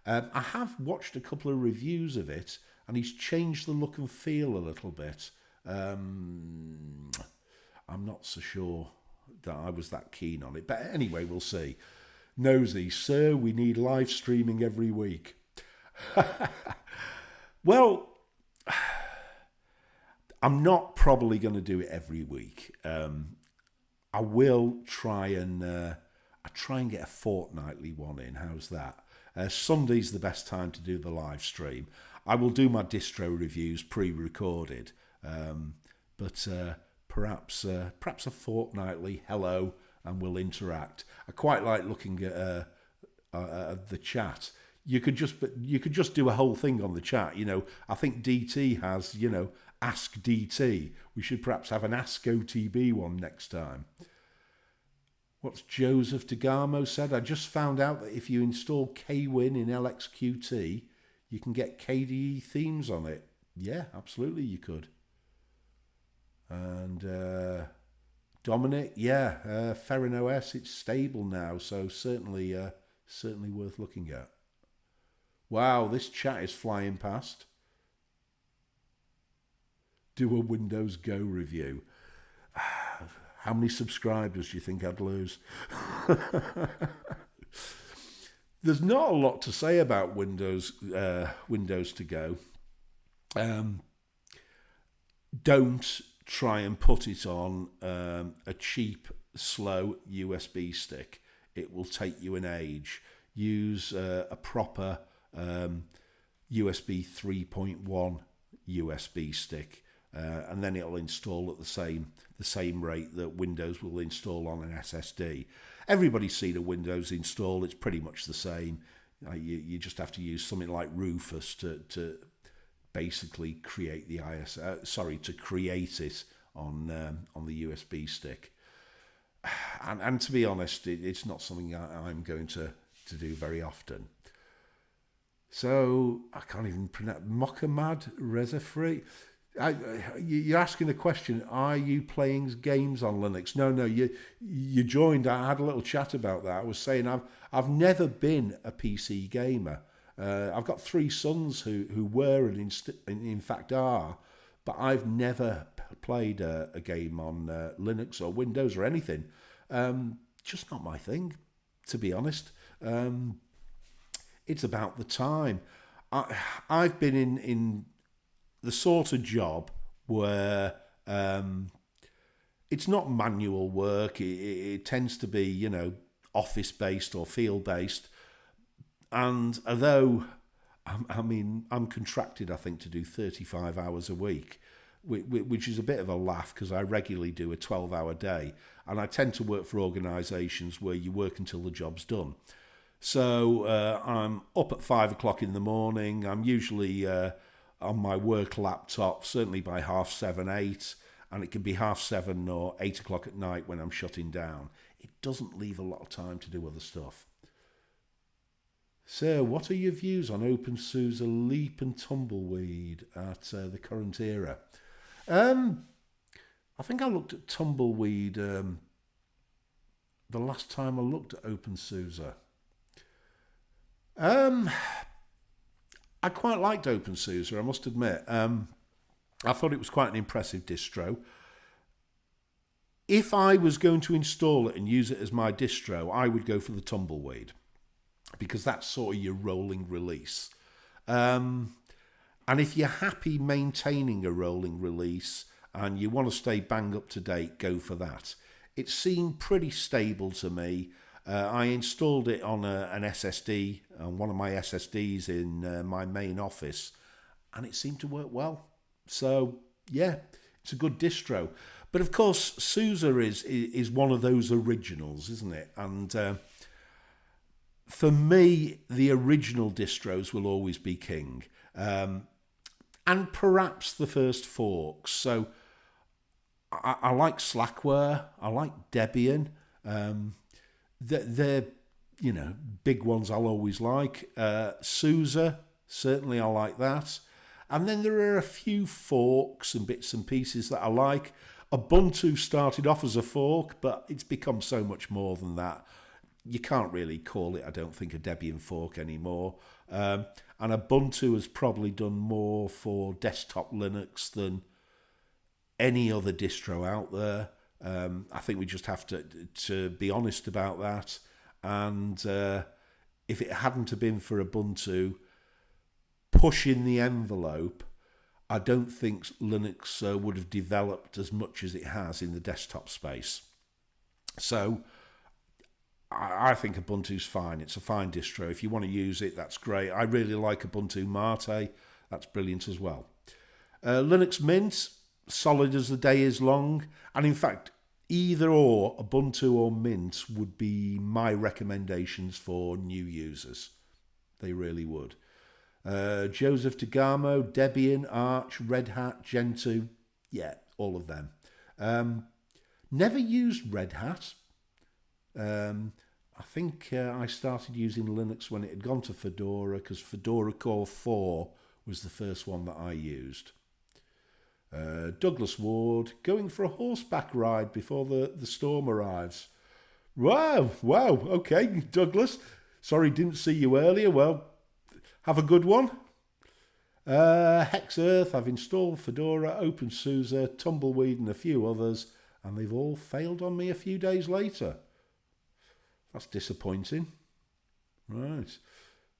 I have watched a couple of reviews of it, and he's changed the look and feel a little bit. I'm not so sure that I was that keen on it. But anyway, we'll see. Nosy, sir, we need live streaming every week. Well, I'm not probably going to do it every week. I will try and get a fortnightly one in. How's that? Sunday's the best time to do the live stream. I will do my distro reviews pre-recorded, but perhaps a fortnightly hello, and we'll interact. I quite like looking at the chat. You could just do a whole thing on the chat. You know, I think DT has, Ask DT. We should perhaps have an Ask OTB one next time. What's Joseph DeGarmo said? I just found out that if you install KWin in LXQT, you can get KDE themes on it. Yeah, absolutely you could. And Dominic, yeah, Ferran OS, it's stable now, so certainly worth looking at. Wow, this chat is flying past. Do a Windows Go review. How many subscribers do you think I'd lose? There's not a lot to say about Windows to Go. Don't try and put it on a cheap, slow USB stick. It will take you an age. Use a proper USB 3.1 USB stick. And then it'll install at the same rate that Windows will install on an SSD. Everybody's seen a Windows install; it's pretty much the same. You just have to use something like Rufus to basically create the to create it on the USB stick. And to be honest, it's not something I'm going to do very often. So I can't even pronounce Mokamad Rezafree. You're asking a question. Are you playing games on Linux? No. You joined. I had a little chat about that. I was saying I've never been a PC gamer. I've got 3 sons who were and in fact are, but I've never played a game on Linux or Windows or anything. Just not my thing, to be honest. It's about the time. I've been in the sort of job where it's not manual work. It tends to be, office-based or field-based. And although I'm contracted, I think, to do 35 hours a week, which is a bit of a laugh because I regularly do a 12-hour day. And I tend to work for organisations where you work until the job's done. So I'm up at 5 o'clock in the morning. I'm usually on my work laptop, certainly by 7:30, 8, and it can be 7:30 or 8 o'clock at night when I'm shutting down. It doesn't leave a lot of time to do other stuff. So, what are your views on OpenSUSE leap and tumbleweed at the current era? I think I looked at tumbleweed the last time I looked at OpenSUSE. I quite liked OpenSUSE, I must admit. I thought it was quite an impressive distro. If I was going to install it and use it as my distro, I would go for the tumbleweed, because that's sort of your rolling release. And if you're happy maintaining a rolling release and you want to stay bang up to date, go for that. It seemed pretty stable to me. I installed it on an SSD, on one of my SSDs in my main office, and it seemed to work well. So, yeah, it's a good distro. But of course, SUSE is one of those originals, isn't it? And for me, the original distros will always be king. And perhaps the first forks. So I like Slackware. I like Debian. They're, big ones I'll always like. SUSE, certainly I like that. And then there are a few forks and bits and pieces that I like. Ubuntu started off as a fork, but it's become so much more than that. You can't really call it, I don't think, a Debian fork anymore. And Ubuntu has probably done more for desktop Linux than any other distro out there. I think we just have to be honest about that. And if it hadn't have been for Ubuntu pushing the envelope, I don't think Linux would have developed as much as it has in the desktop space. So I think Ubuntu's fine. It's a fine distro. If you want to use it, that's great. I really like Ubuntu Mate. That's brilliant as well. Linux Mint, solid as the day is long. And in fact, either or, Ubuntu or Mint, would be my recommendations for new users. They really would. Joseph Tagamo, Debian, Arch, Red Hat, Gentoo. Yeah, all of them. Never used Red Hat. I think I started using Linux when it had gone to Fedora, because Fedora Core 4 was the first one that I used. Douglas Ward, going for a horseback ride before the storm arrives. Wow, okay, Douglas. Sorry, didn't see you earlier. Well, have a good one. Hex Earth, I've installed Fedora, OpenSUSE, Tumbleweed and a few others, and they've all failed on me a few days later. That's disappointing. Right.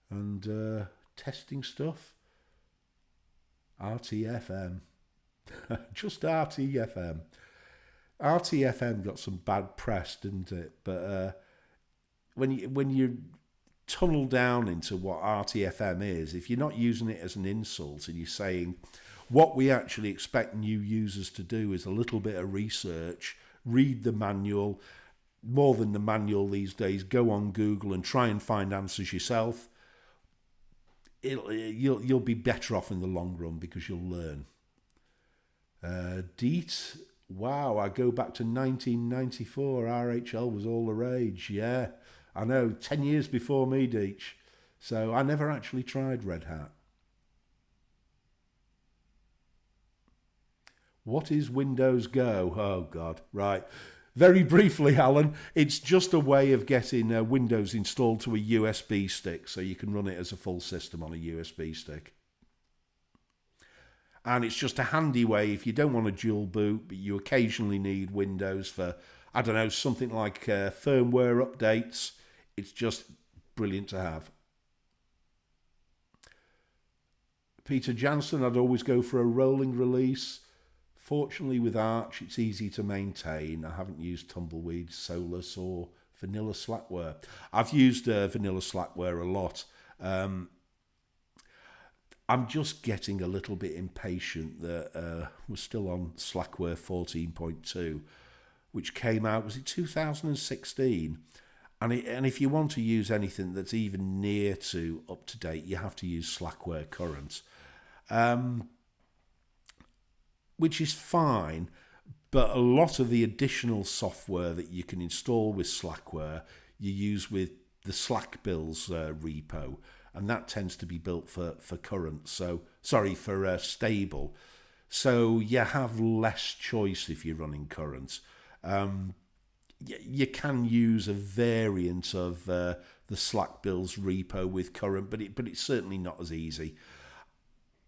And testing stuff. RTFM. Just RTFM. RTFM got some bad press, didn't it? But when you tunnel down into what RTFM is, if you're not using it as an insult and you're saying what we actually expect new users to do is a little bit of research, read the manual, more than the manual these days, go on Google and try and find answers yourself, you'll be better off in the long run because you'll learn. Deet, wow, I go back to 1994, RHL was all the rage. Yeah, I know, 10 years before me, Deech. So I never actually tried Red Hat. What is Windows Go? Oh, God, right. Very briefly, Alan, it's just a way of getting Windows installed to a USB stick so you can run it as a full system on a USB stick. And it's just a handy way if you don't want a dual boot, but you occasionally need Windows for, I don't know, something like firmware updates. It's just brilliant to have. Peter Jansen, I'd always go for a rolling release. Fortunately, with Arch, it's easy to maintain. I haven't used Tumbleweed, Solus, or Vanilla Slackware. I've used Vanilla Slackware a lot. I'm just getting a little bit impatient that we're still on Slackware 14.2, which came out, was it 2016? And if you want to use anything that's even near to up to date, you have to use Slackware Current, which is fine. But a lot of the additional software that you can install with Slackware, you use with the Slackbills repo, and that tends to be built for current. So for stable. So you have less choice if you're running current. You can use a variant of the Slackbills repo with current, but it's certainly not as easy.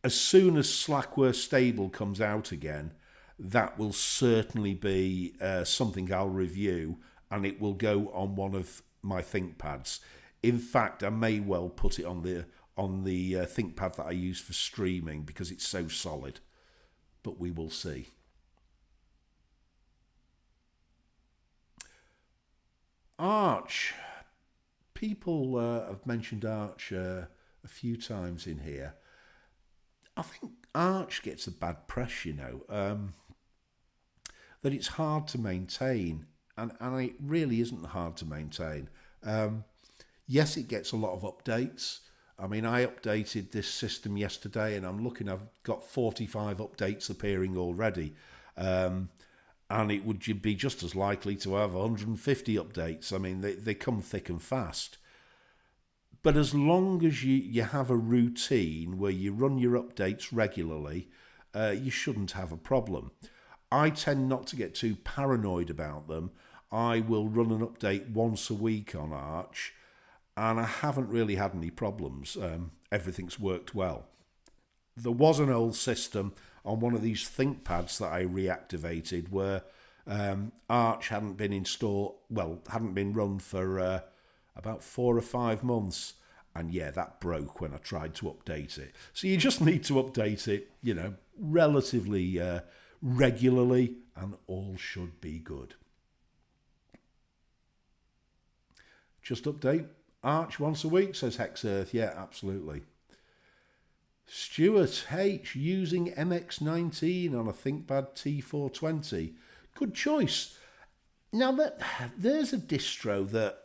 As soon as Slackware Stable comes out again, that will certainly be something I'll review, and it will go on one of my ThinkPads. In fact, I may well put it on the ThinkPad that I use for streaming because it's so solid. But we will see. Arch. People have mentioned Arch a few times in here. I think Arch gets a bad press, that it's hard to maintain, and it really isn't hard to maintain. Yes, it gets a lot of updates. I mean, I updated this system yesterday, and I'm looking, I've got 45 updates appearing already. And it would be just as likely to have 150 updates. I mean, they come thick and fast. But as long as you have a routine where you run your updates regularly, you shouldn't have a problem. I tend not to get too paranoid about them. I will run an update once a week on Arch, and I haven't really had any problems. Everything's worked well. There was an old system on one of these ThinkPads that I reactivated where Arch hadn't been run for about 4 or 5 months. And yeah, that broke when I tried to update it. So you just need to update it, relatively regularly, and all should be good. Just update Arch once a week, says Hexearth. Yeah, absolutely. Stuart H, using MX19 on a ThinkPad T420. Good choice. Now, there's a distro that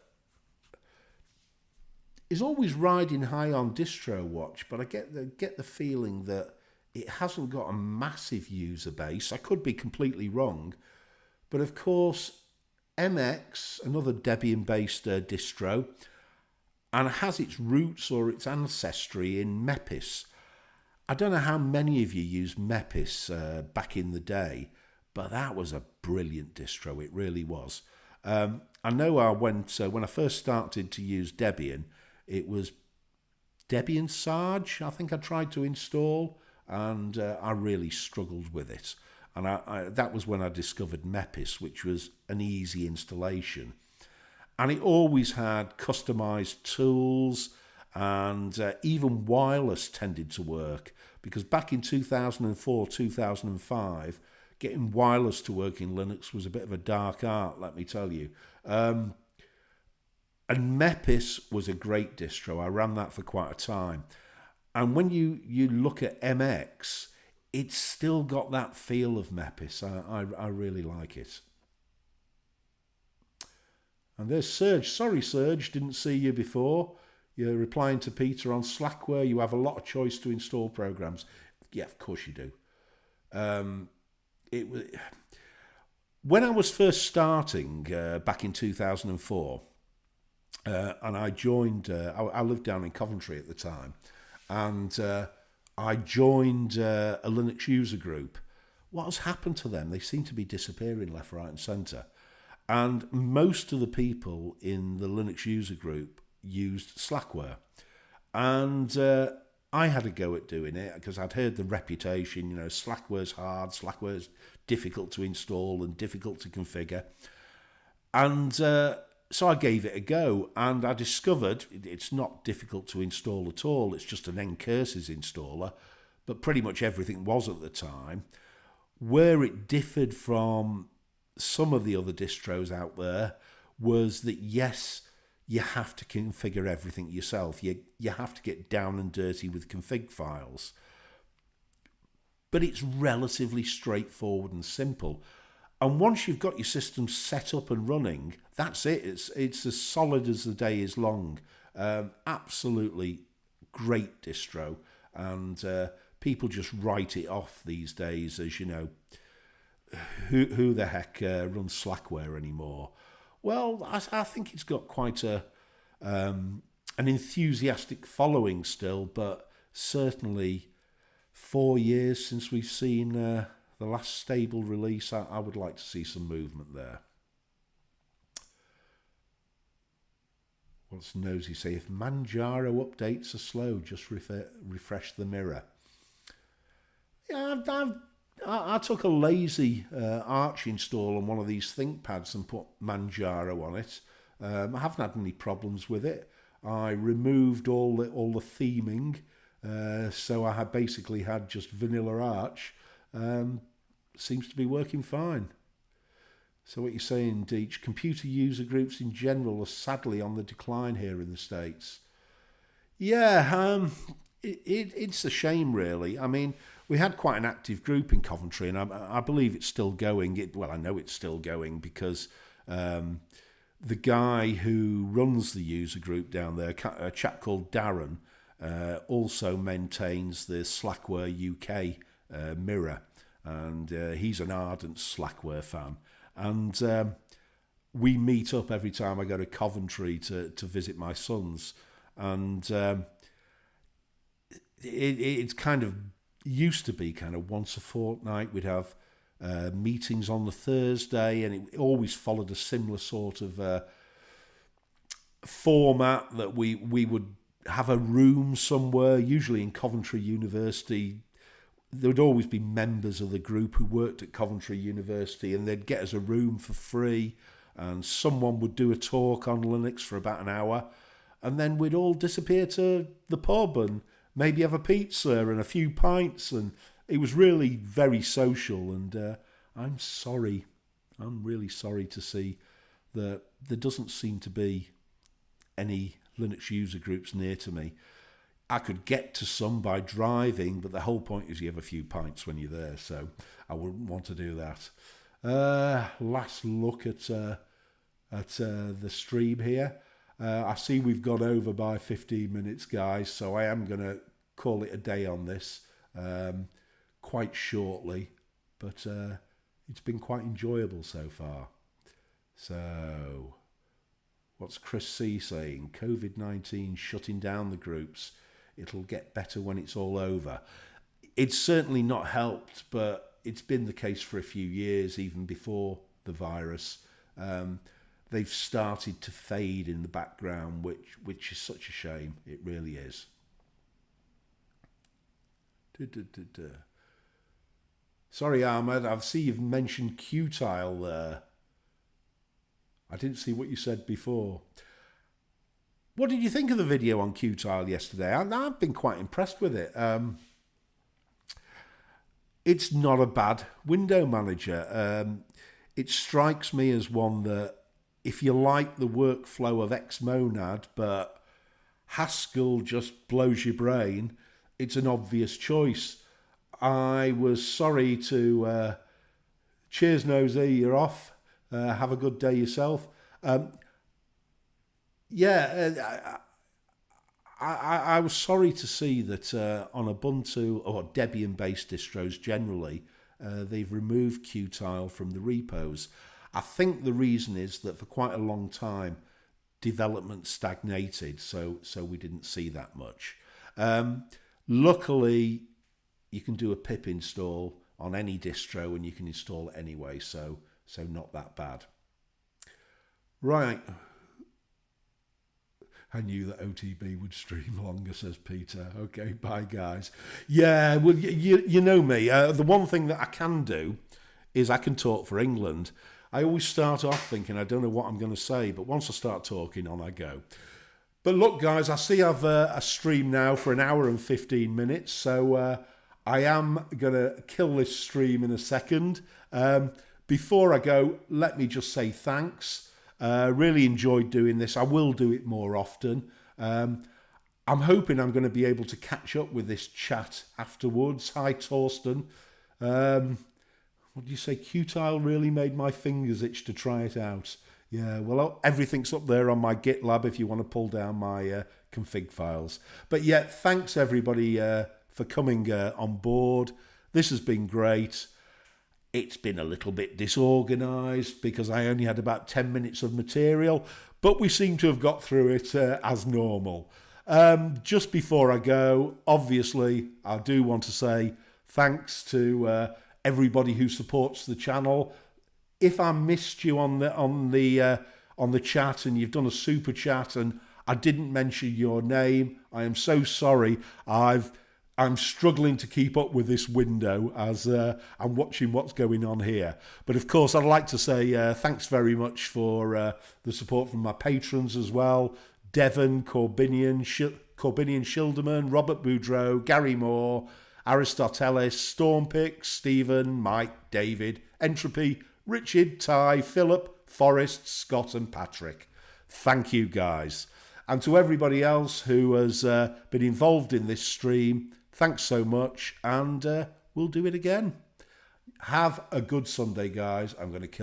is always riding high on Distro Watch, but I get the feeling that it hasn't got a massive user base. I could be completely wrong. But of course, MX, another Debian-based distro, and has its roots or its ancestry in Mepis. I don't know how many of you used Mepis back in the day, but that was a brilliant distro. It really was. I know I went, when I first started to use Debian, it was Debian Sarge, I think I tried to install, and I really struggled with it. And that was when I discovered Mepis, which was an easy installation. And it always had customized tools, and even wireless tended to work, because back in 2004, 2005, getting wireless to work in Linux was a bit of a dark art, let me tell you. And Mepis was a great distro. I ran that for quite a time. And when you look at MX, it's still got that feel of Mepis. I really like it. And there's Serge. Sorry, Serge, didn't see you before. You're replying to Peter on Slackware. You have a lot of choice to install programs. Yeah, of course you do. When I was first starting back in 2004, and I joined, I lived down in Coventry at the time, and I joined a Linux user group. What has happened to them? They seem to be disappearing left, right and centre. And most of the people in the Linux user group used Slackware. And I had a go at doing it because I'd heard the reputation, Slackware's hard, Slackware's difficult to install and difficult to configure. And so I gave it a go, and I discovered it's not difficult to install at all. It's just an Ncurses installer, but pretty much everything was at the time. Where it differed from some of the other distros out there was that, yes, you have to configure everything yourself. You have to get down and dirty with config files. But it's relatively straightforward and simple. And once you've got your system set up and running, that's it. It's as solid as the day is long. Absolutely great distro. And people just write it off these days as, who the heck runs Slackware anymore? Well, I think it's got quite an enthusiastic following still, but certainly 4 years since we've seen the last stable release, I would like to see some movement there. What's Nosy say? If Manjaro updates are slow, just refresh the mirror. Yeah, I took a lazy Arch install on one of these ThinkPads and put Manjaro on it. I haven't had any problems with it. I removed all the theming, so I had basically had just vanilla Arch. Seems to be working fine. So what you're saying, Deech, computer user groups in general are sadly on the decline here in the States. Yeah, it's a shame, really. I mean, we had quite an active group in Coventry, and I believe it's still going. Well, I know it's still going because the guy who runs the user group down there, a chap called Darren, also maintains the Slackware UK mirror, and he's an ardent Slackware fan. And we meet up every time I go to Coventry to visit my sons, and it's kind of used to be kind of once a fortnight. We'd have meetings on the Thursday, and it always followed a similar sort of format that we would have a room somewhere, usually in Coventry University. There would always be members of the group who worked at Coventry University, and they'd get us a room for free, and someone would do a talk on Linux for about an hour, and then we'd all disappear to the pub and maybe have a pizza and a few pints, and it was really very social. And I'm really sorry to see that there doesn't seem to be any Linux user groups near to me. I could get to some by driving, but the whole point is you have a few pints when you're there, so I wouldn't want to do that. Last look at the stream here. I see we've gone over by 15 minutes, guys, so I am going to call it a day on this quite shortly, but it's been quite enjoyable so far. So, what's Chris C saying? COVID-19 shutting down the groups. It'll get better when it's all over. It's certainly not helped, but it's been the case for a few years, even before the virus. They've started to fade in the background, which is such a shame. It really is. Sorry, Ahmed, I see you've mentioned Qtile there. I didn't see what you said before. What did you think of the video on Qtile yesterday? I've been quite impressed with it. It's not a bad window manager. It strikes me as one that, if you like the workflow of Xmonad, but Haskell just blows your brain, it's an obvious choice. I was sorry to... cheers, Nosy, you're off. Have a good day yourself. I was sorry to see that on Ubuntu or Debian-based distros generally, they've removed Qtile from the repos. I think the reason is that for quite a long time, development stagnated, so we didn't see that much. Luckily, you can do a pip install on any distro, and you can install it anyway, so not that bad. Right. I knew that OTB would stream longer, says Peter. Okay, bye, guys. Yeah, well, you know me. The one thing that I can do is I can talk for England. I always start off thinking I don't know what I'm going to say, but once I start talking, on I go. But look, guys, I see I've a stream now for an hour and 15 minutes, so I am going to kill this stream in a second. Before I go, let me just say thanks. Really enjoyed doing this. I will do it more often. I'm hoping I'm going to be able to catch up with this chat afterwards. Hi, Torsten. What do you say? Qtile really made my fingers itch to try it out. Yeah, well, everything's up there on my GitLab if you want to pull down my config files. But yeah, thanks everybody for coming on board. This has been great. It's been a little bit disorganised because I only had about 10 minutes of material, but we seem to have got through it as normal. Just before I go, obviously, I do want to say thanks to everybody who supports the channel. If I missed you on the chat and you've done a super chat and I didn't mention your name, I am so sorry. I'm struggling to keep up with this window as I'm watching what's going on here. But of course, I'd like to say thanks very much for the support from my patrons as well. Devon, Corbinian, Schilderman, Robert Boudreau, Gary Moore, Aristotelis, Stormpix, Stephen, Mike, David, Entropy, Richard, Ty, Philip, Forrest, Scott and Patrick. Thank you guys. And to everybody else who has been involved in this stream, thanks so much, and we'll do it again. Have a good Sunday, guys. I'm going to kill